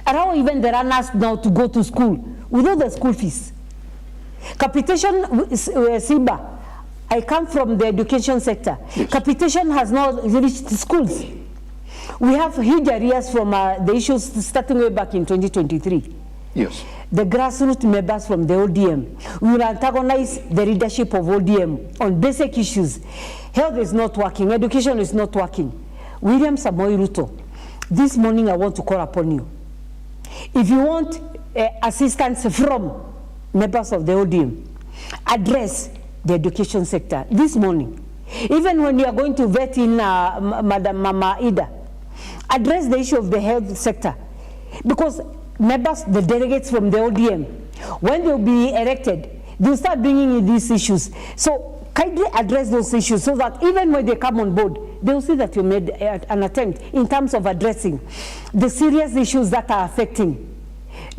Speaker 22: allow even the runners now to go to school without the school fees. Capitation, Siba, I come from the education sector. Yes. Capitation has not reached schools. We have huge areas from the issues starting way back in 2023.
Speaker 1: Yes.
Speaker 22: The grassroots members from the ODM will antagonize the leadership of ODM on basic issues. Health is not working, education is not working. William Samoei Ruto, this morning I want to call upon you. If you want assistance from members of the ODM, address the education sector this morning. Even when you are going to vet in Madam Mama Ida, address the issue of the health sector. Because members, the delegates from the ODM, when they'll be elected, they'll start bringing in these issues. So kindly address those issues so that even when they come on board, they'll see that you made an attempt in terms of addressing the serious issues that are affecting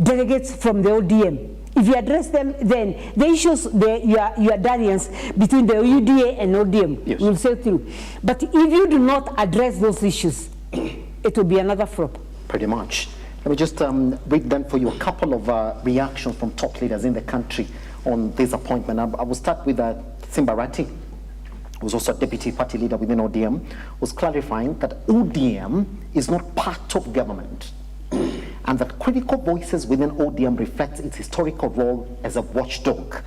Speaker 22: delegates from the ODM. If you address them, then the issues, your variance between the UDA and ODM yes. will sail through. But if you do not address those issues, it will be another flop.
Speaker 1: Pretty much. Let me just read then for you a couple of reactions from top leaders in the country on this appointment. I will start with Simbarati, who's also a deputy party leader within ODM, was clarifying that ODM is not part of government, and that critical voices within ODM reflect its historical role as a watchdog.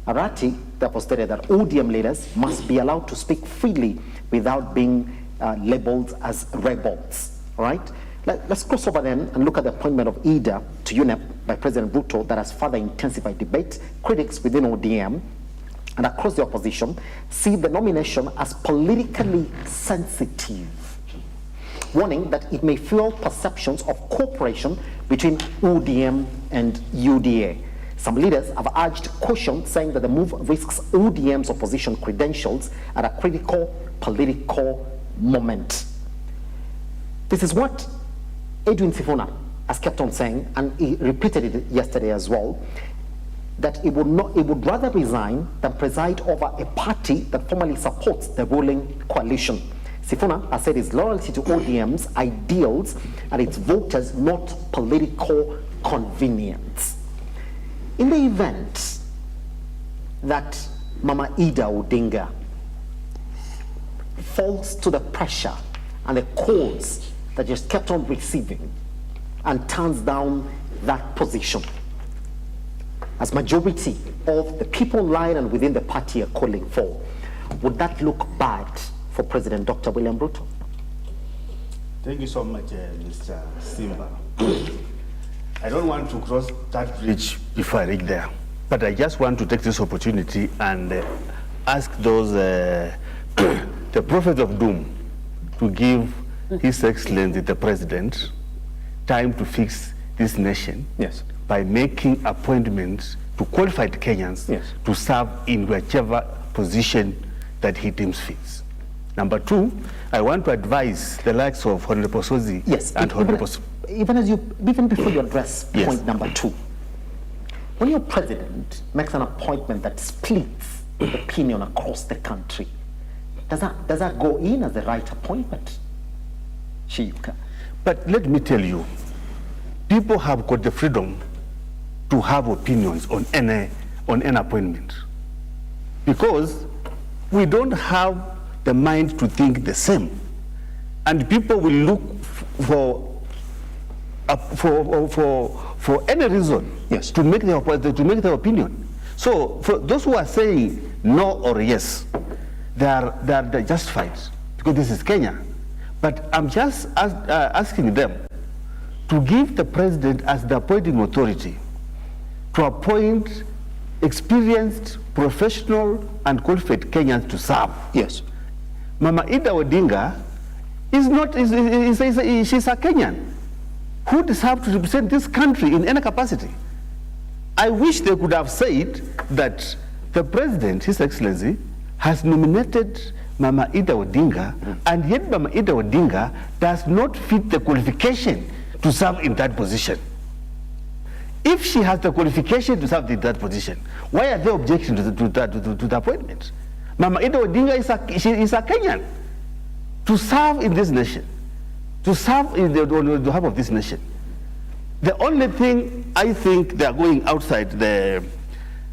Speaker 1: Arati therefore stated that ODM leaders must be allowed to speak freely without being labeled as rebels. All right? Let's cross over then and look at the appointment of Ida to Unep by President Ruto that has further intensified debate. Critics within ODM and across the opposition see the nomination as politically sensitive, warning that it may fuel perceptions of cooperation between ODM and UDA. Some leaders have urged caution, saying that the move risks ODM's opposition credentials at a critical political moment. This is what Edwin Sifuna has kept on saying, and he repeated it yesterday as well, that he would rather resign than preside over a party that formally supports the ruling coalition. Sifuna has said his loyalty to ODM's ideals and its voters, not political convenience. In the event that Mama Ida Odinga falls to the pressure and the calls that just kept on receiving and turns down that position, as majority of the people online and within the party are calling for, would that look bad for President Dr. William Ruto?
Speaker 21: Thank you so much, Mr. Simba. I don't want to cross that bridge before I reach there, but I just want to take this opportunity and ask those, the prophets of doom, to give His Excellency the President time to fix this nation yes. by making appointments to qualified Kenyans yes. to serve in whichever position that he deems fits. Number two, I want to advise the likes of Honorable Sozi
Speaker 1: yes,
Speaker 22: and Honorable...
Speaker 1: Even before you address
Speaker 21: yes.
Speaker 1: point number two, when your president makes an appointment that splits opinion across the country, does that go in as the right appointment?
Speaker 21: But let me tell you, people have got the freedom to have opinions on any appointment, because we don't have the mind to think the same. And people will look for any reason to make their opinion. So for those who are saying no or yes, they're justified because this is Kenya. But I'm just asking them to give the president as the appointing authority to appoint experienced, professional, and qualified Kenyans to serve.
Speaker 1: Yes.
Speaker 21: Mama Ida Odinga is not, she's a Kenyan who deserves to represent this country in any capacity. I wish they could have said that the president, His Excellency, has nominated Mama Ida Odinga, and yet Mama Ida Odinga does not fit the qualification to serve in that position. If she has the qualification to serve in that position, why are they objecting to the appointment? Mama Ida Odinga is a Kenyan to serve in this nation, to serve on the behalf of this nation. The only thing I think they are going outside, they're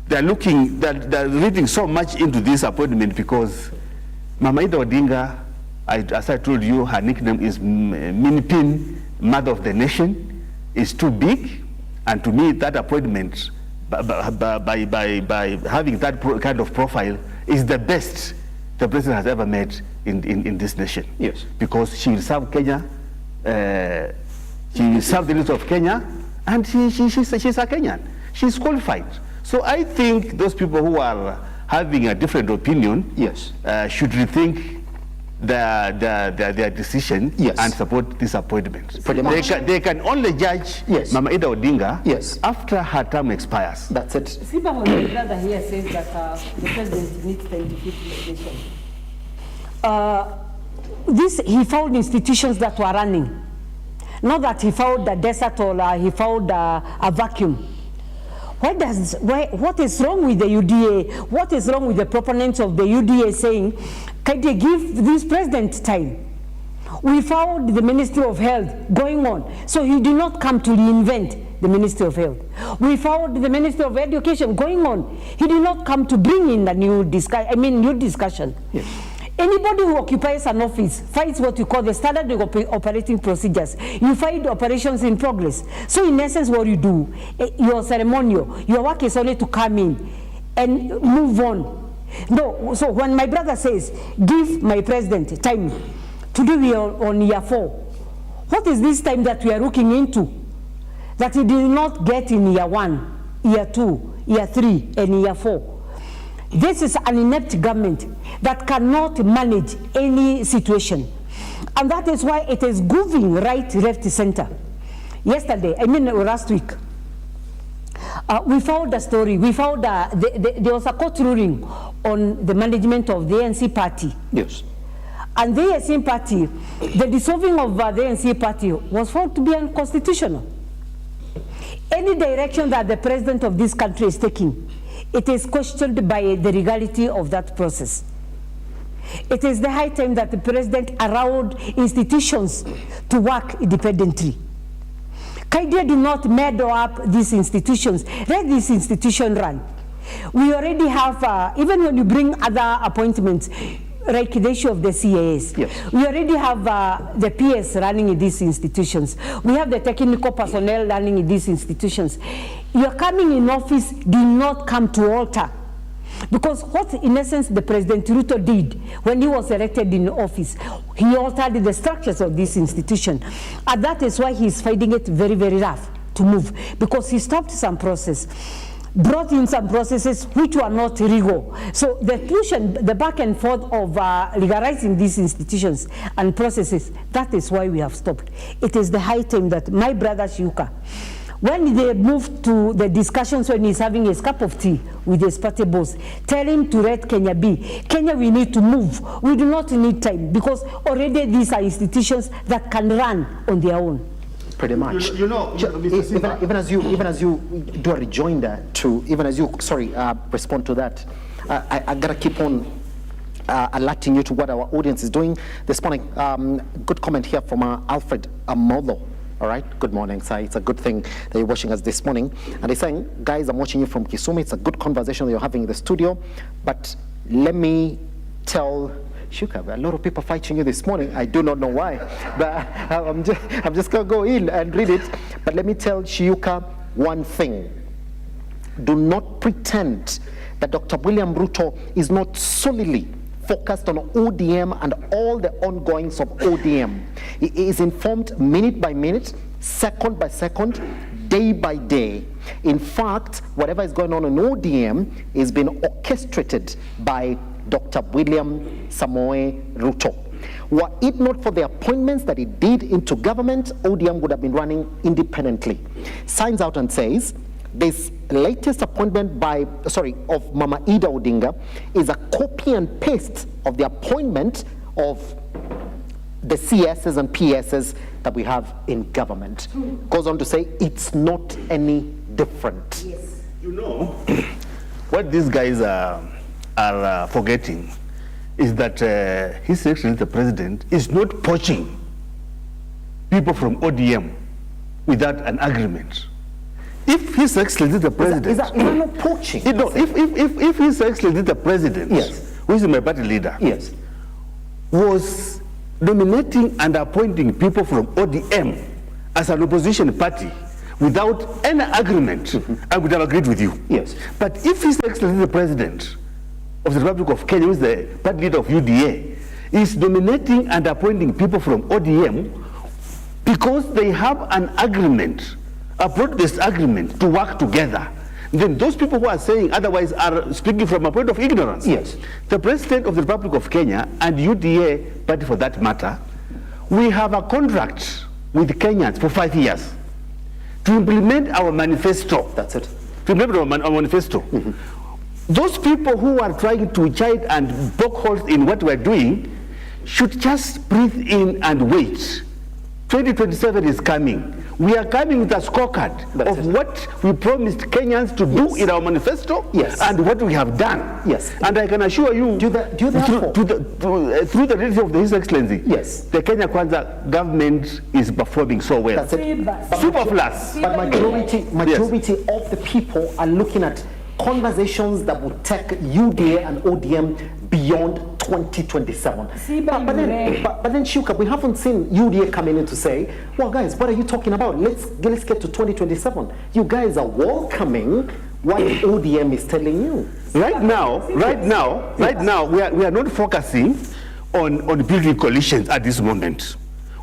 Speaker 21: reading so much into this appointment because Mama Ida Odinga, as I told you, her nickname is Minipin, Mother of the Nation, is too big. And to me, that appointment, by having that kind of profile, is the best the president has ever made in this nation.
Speaker 1: Yes.
Speaker 21: Because she will serve Kenya, she will serve the needs of Kenya, and she's a Kenyan. She's qualified. So I think those people who are having a different opinion,
Speaker 1: yes,
Speaker 21: should rethink their decision,
Speaker 1: yes,
Speaker 21: and support this appointment.
Speaker 1: They
Speaker 21: can only judge, yes, Mama Ida Odinga, yes, after her term expires.
Speaker 1: That's it.
Speaker 22: Siba, when my brother here says that the president needs time to fix this nation. He found institutions that were running. Not that he found a desert or he found a vacuum. What is wrong with the UDA? What is wrong with the proponents of the UDA saying, can they give this president time? We found the Ministry of Health going on, so he did not come to reinvent the Ministry of Health. We found the Ministry of Education going on. He did not come to bring in a new discussion. Yes. Anybody who occupies an office finds what you call the standard operating procedures. You find operations in progress. So in essence, what you do, your ceremonial, your work is only to come in and move on. No, so when my brother says, give my president time to do it on year 4, what is this time that we are looking into that he did not get in year 1, year 2, year 3, and year 4? This is an inept government that cannot manage any situation. And that is why it is goofing right, left, center. Last week, we found a story. We found there was a court ruling on the management of the ANC party.
Speaker 1: Yes.
Speaker 22: And the ANC party, the dissolving of the ANC party was found to be unconstitutional. Any direction that the president of this country is taking, it is questioned by the legality of that process. It is the high time that the president allowed institutions to work independently. Kaidia do not meddle up these institutions. Let these institutions run. We already have, even when you bring other appointments, like the issue of the CAS. Yes. We already have the PS running in these institutions. We have the technical personnel running in these institutions. Your coming in office did not come to alter. Because what, in essence, the President Ruto did when he was elected in office, he altered the structures of this institution. And that is why he's finding it very, very rough to move. Because he stopped some process, brought in some processes which were not legal. So the push and the back and forth of legalizing these institutions and processes, that is why we have stopped. It is the high time that my brother Shuka, when they moved to the discussions when he's having his cup of tea with his party boss, tell him to let Kenya be. Kenya, we need to move. We do not need time because already these are institutions that can run on their own.
Speaker 1: Pretty much. Even as you do a rejoinder to, respond to that, I gotta keep on alerting you to what our audience is doing this morning. Good comment here from Alfred Amolo. All right, good morning, sir. It's a good thing that you're watching us this morning. And he's saying, guys, I'm watching you from Kisumu. It's a good conversation that you're having in the studio. But let me tell Shuka, a lot of people fighting you this morning. I do not know why, but I'm just going to go in and read it. But let me tell Shiuka one thing. Do not pretend that Dr. William Ruto is not solely focused on ODM and all the ongoings of ODM. He is informed minute by minute, second by second, day by day. In fact, whatever is going on in ODM is being orchestrated by Dr. William Samoei Ruto. Were it not for the appointments that he did into government, ODM would have been running independently. Signs out and says, this latest appointment of Mama Ida Odinga is a copy and paste of the appointment of the CSs and PSs that we have in government. Goes on to say it's not any different.
Speaker 21: Yes. You know, what these guys are forgetting is that His Excellency the President is not poaching people from ODM without an agreement. If His Excellency the President...
Speaker 1: Is that not poaching?
Speaker 21: If His Excellency the President,
Speaker 1: yes,
Speaker 21: who is my party leader,
Speaker 1: yes,
Speaker 21: was nominating and appointing people from ODM as an opposition party without any agreement, I would have agreed with you.
Speaker 1: Yes.
Speaker 21: But if His Excellency the President of the Republic of Kenya, who is the party leader of UDA, is nominating and appointing people from ODM because they have an agreement, a broad-based agreement to work together, then those people who are saying otherwise are speaking from a point of ignorance.
Speaker 1: Yes.
Speaker 21: The President of the Republic of Kenya and UDA party for that matter, we have a contract with Kenyans for 5 years to implement our manifesto.
Speaker 1: That's it.
Speaker 21: To implement our manifesto. Those people who are trying to chide and poke holes in what we're doing should just breathe in and wait. 2027 is coming. We are coming with a scorecard of what we promised Kenyans to do in our manifesto, and what we have done.
Speaker 1: Yes.
Speaker 21: And I can assure you, through the leadership of His Excellency, the Kenya Kwanza government is performing so well.
Speaker 1: That's it.
Speaker 21: Super plus.
Speaker 1: But majority of the people are looking at conversations that will take UDA and ODM beyond 2027. But then Shuka, we haven't seen UDA coming in to say, well guys, what are you talking about? Let's get to 2027. You guys are welcoming what ODM is telling you.
Speaker 21: Right now, we are not focusing on building coalitions at this moment.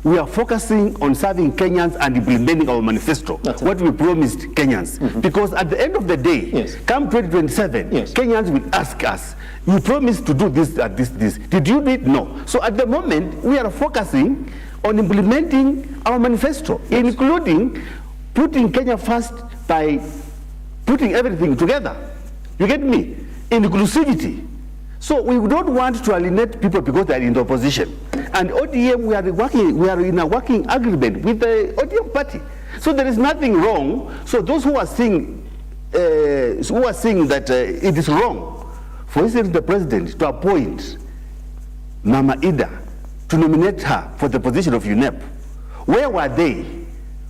Speaker 21: We are focusing on serving Kenyans and implementing our manifesto, what we promised Kenyans. Because at the end of the day, come 2027, Kenyans will ask us, you promised to do this and this. Did you do it? No. So at the moment, we are focusing on implementing our manifesto, including putting Kenya first by putting everything together. You get me? Inclusivity. So we don't want to alienate people because they are in the opposition. And ODM, we are in a working agreement with the ODM party. So there is nothing wrong. So those who are saying that it is wrong for instance the president to appoint Mama Ida, to nominate her for the position of Unep, where were they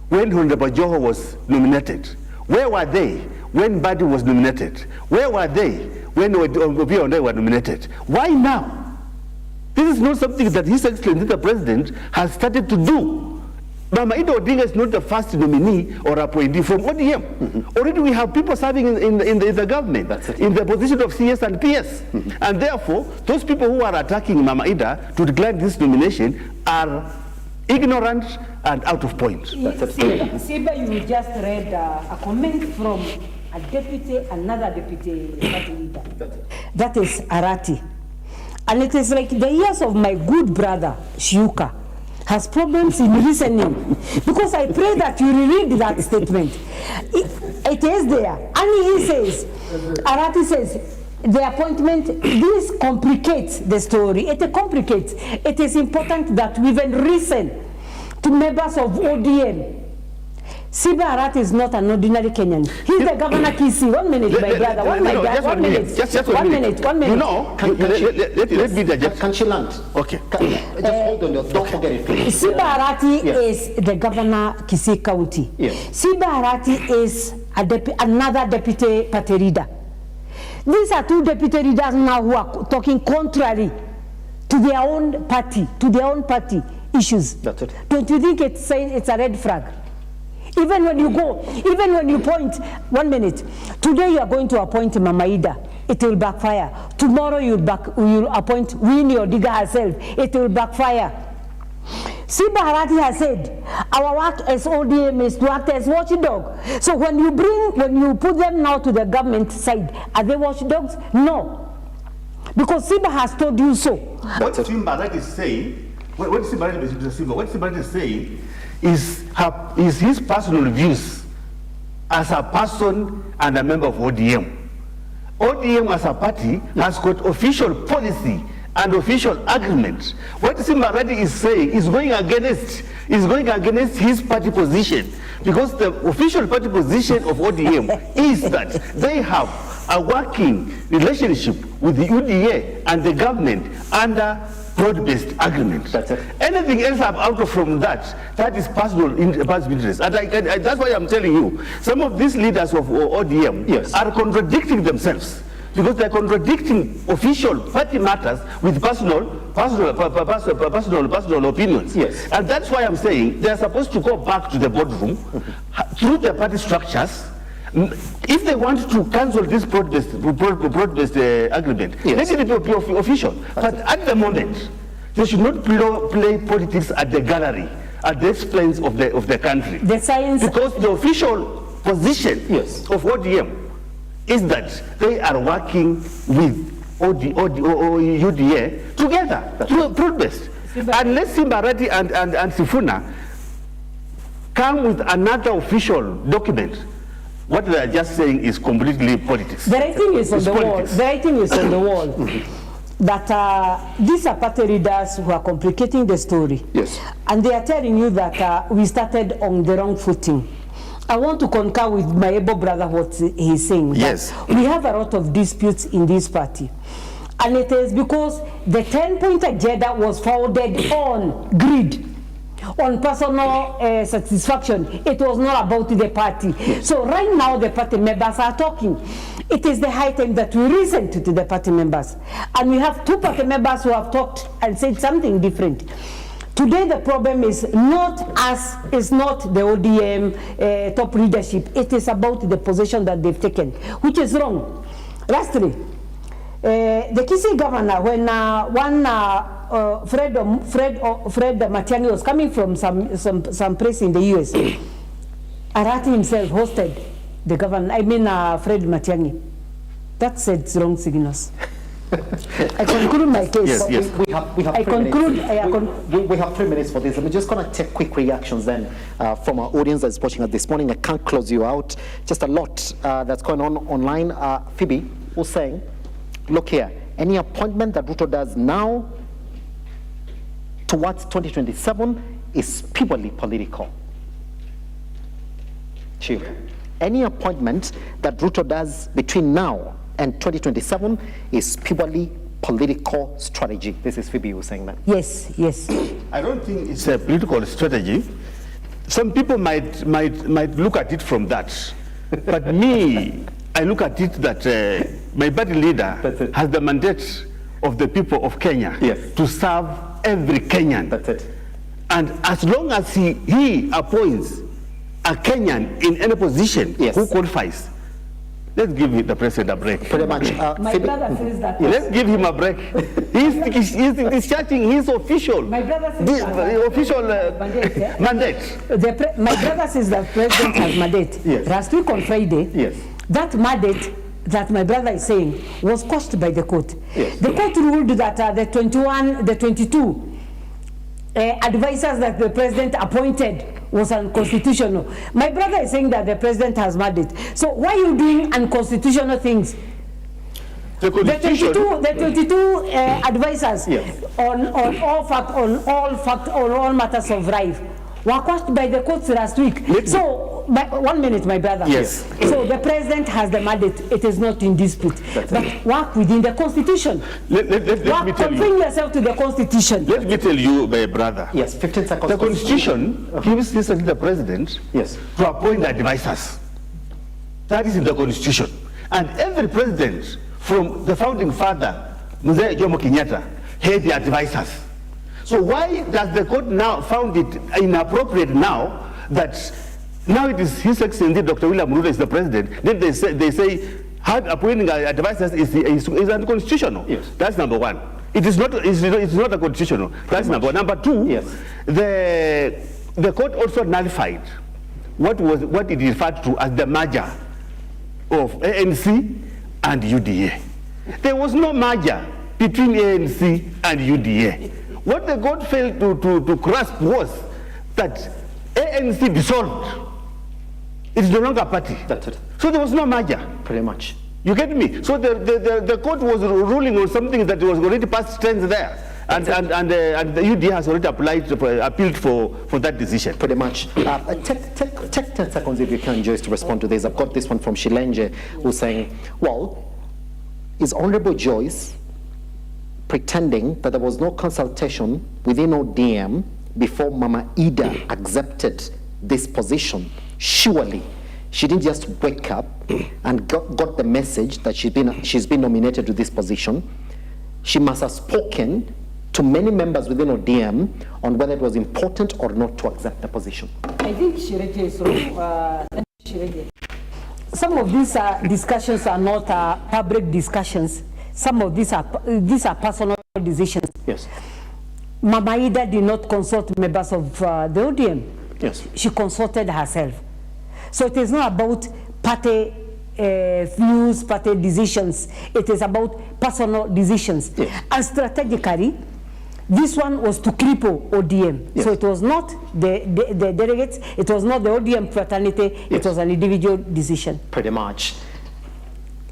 Speaker 21: when Honorable Joho was nominated? Where were they when Badi was nominated? Where were they when Obi and I were nominated? Why now? This is not something that His Excellency the President has started to do. Mama Ida Odinga is not the first nominee or appointee from ODM. Already we have people serving in the government, in the position of CS and PS. And therefore, those people who are attacking Mama Ida to decline this nomination are ignorant and out of point.
Speaker 22: Siba, you just read a comment from another deputy party leader. That is Arati. And it is like the ears of my good brother, Shiuka, has problems in listening. Because I pray that you reread that statement. It is there. And he says, Arati says, the appointment, this complicates the story. It complicates. It is important that we even listen to members of ODM. Siba Arati is not an ordinary Kenyan. He's the governor Kisii. 1 minute, my brother. One minute.
Speaker 21: Just 1 minute. You know, let me digest.
Speaker 1: Can she land?
Speaker 21: Okay.
Speaker 1: Just hold on. Don't forget it, please.
Speaker 22: Siba Arati is the governor Kisii County.
Speaker 1: Yes.
Speaker 22: Siba Arati is another deputy party leader. These are two deputy leaders now who are talking contrary to their own party issues.
Speaker 1: That's it.
Speaker 22: Don't you think it's a red flag? Even when you point, 1 minute, today you are going to appoint Mama Ida, it will backfire. Tomorrow you'll appoint Winnie Odiga herself, it will backfire. Simba Harati has said, our work as ODM is to act as watchdog. So when you put them now to the government side, are they watchdogs? No. Because Simba has told you so.
Speaker 21: What Simba Harati is saying, what Simba Harati is saying is his personal views as a person and a member of ODM. ODM as a party has got official policy and official agreement. What Simba Harati is saying is going against his party position, because the official party position of ODM is that they have a working relationship with the UDA and the government under broad-based agreement. That's it. Anything else out from that is personal interest. And that's why I'm telling you, some of these leaders of ODM are contradicting themselves, because they're contradicting official party matters with personal opinions. Yes. And that's why I'm saying they're supposed to go back to the boardroom through the party structures. If they want to cancel this broad-based agreement, let it be official. But at the moment, they should not play politics at the gallery, at the expense of the country.
Speaker 22: The science, because
Speaker 21: the official position of ODM is that they are working with UDA together through broad-based. Unless Simba Harati and Sifuna come with another official document, what they are just saying is completely politics.
Speaker 22: The writing is on the wall. The writing is on the wall. That these are party leaders who are complicating the story.
Speaker 1: Yes.
Speaker 22: And they are telling you that we started on the wrong footing. I want to concur with my able brother what he's saying.
Speaker 1: Yes.
Speaker 22: We have a lot of disputes in this party. And it is because the 10-point agenda was founded on greed, on personal satisfaction. It was not about the party. Yes. So right now the party members are talking. It is the high time that we listen to the party members. And we have two party members who have talked and said something different. Today the problem is not the ODM top leadership. It is about the position that they've taken, which is wrong. Lastly, the Kisii governor, when Fred Matiang'i was coming from some place in the US, Harati himself hosted the governor, Fred Matiang'i. That sends wrong signals. I conclude my case.
Speaker 1: Yes. We have 3 minutes for this. I'm just going to take quick reactions then from our audience that's watching us this morning. I can't close you out. Just a lot that's going on online. Phoebe was saying, look here, any appointment that Ruto does now towards 2027 is purely political. Chief, any appointment that Ruto does between now and 2027 is purely political strategy. This is Phoebe who was saying that.
Speaker 22: Yes.
Speaker 21: I don't think it's a political strategy. Some people might look at it from that. But me, I look at it that my party leader has the mandate of the people of Kenya to serve every Kenyan.
Speaker 1: That's it.
Speaker 21: And as long as he appoints a Kenyan in any position who qualifies, let's give the president a break.
Speaker 1: Pretty much.
Speaker 22: My brother says that.
Speaker 21: Let's give him a break. He's discharging his official mandate.
Speaker 22: My brother says that president has mandate.
Speaker 1: Yes.
Speaker 22: Last week on Friday, that mandate that my brother is saying was quashed by the court.
Speaker 1: Yes.
Speaker 22: The court ruled that the 22 advisors that the president appointed was unconstitutional. My brother is saying that the president has mandate. So why are you doing unconstitutional things? The 22 advisors on all matters of life were quashed by the courts last week. So, 1 minute, my brother.
Speaker 21: Yes.
Speaker 22: So the president has the mandate. It is not in dispute. But work within the Constitution.
Speaker 21: Let me tell you.
Speaker 22: Confine yourself to the Constitution.
Speaker 21: Let me tell you, my brother.
Speaker 1: Yes, 15 seconds.
Speaker 21: The Constitution gives the president to appoint advisors. That is in the Constitution. And every president from the founding father, Mzee Jomo Kenyatta, had advisors. So why does the court now found it inappropriate now that now it is His Excellency Dr. William Ruto is the president? Then they say hard appointing advisors is unconstitutional. Yes. That's number one. It's not a constitutional. That's number one. Number two, yes. The court also nullified what it referred to as the merger of ANC and UDA. There was no merger between ANC and UDA. What the court failed to grasp was that ANC dissolved. It's no longer a party. That's it. So there was no merger. Pretty much. You get me? So the court was ruling on something that was already past tense there. And the UDA has already appealed for that decision.
Speaker 1: Pretty much. Take 10 seconds if you can, Joyce, to respond to this. I've got this one from Shilenge, who's saying, well, is Honorable Joyce pretending that there was no consultation within ODM before Mama Ida accepted this position? Surely she didn't just wake up and got the message that she's been nominated to this position. She must have spoken to many members within ODM on whether it was important or not to accept the position.
Speaker 22: I think some of these discussions are not public discussions. Some of these are personal decisions. Yes. Mama Ida did not consult members of the ODM. Yes. She consulted herself. So it is not about party views, party decisions. It is about personal decisions. Yes. And strategically, this one was to cripple ODM. Yes. So it was not the delegates, it was not the ODM fraternity, yes. It was an individual decision.
Speaker 1: Pretty much.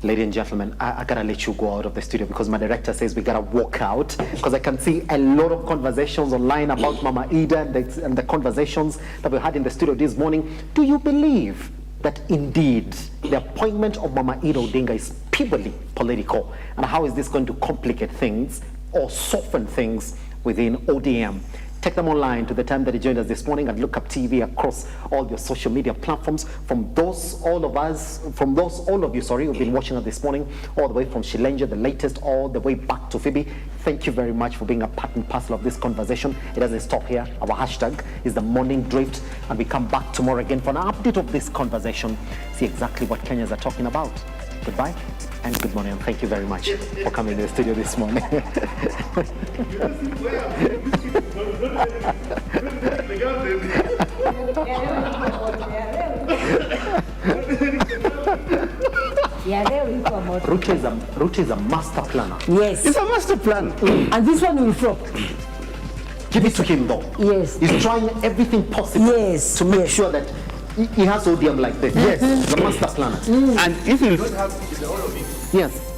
Speaker 1: Ladies and gentlemen, I gotta let you go out of the studio because my director says we gotta walk out, because I can see a lot of conversations online about Mama Ida and the conversations that we had in the studio this morning. Do you believe that indeed the appointment of Mama Ida Odinga is purely political? And how is this going to complicate things or soften things within ODM? Take them online to the time that you joined us this morning and Look Up TV across all your social media platforms. From all of you, who've been watching us this morning, all the way from Shilenge, the latest, all the way back to Phoebe. Thank you very much for being a part and parcel of this conversation. It doesn't stop here. Our hashtag is the Morning Drift, and we come back tomorrow again for an update of this conversation. See exactly what Kenyans are talking about. Goodbye and good morning, and thank you very much for coming to the studio this morning. Ruto is a master planner.
Speaker 22: Yes.
Speaker 21: It's a master plan.
Speaker 22: And this one will flop.
Speaker 1: Give it to him though.
Speaker 22: Yes.
Speaker 1: He's trying everything possible to make sure that he has ODM like this.
Speaker 21: Yes.
Speaker 1: The master planner.
Speaker 21: And if you
Speaker 1: yes.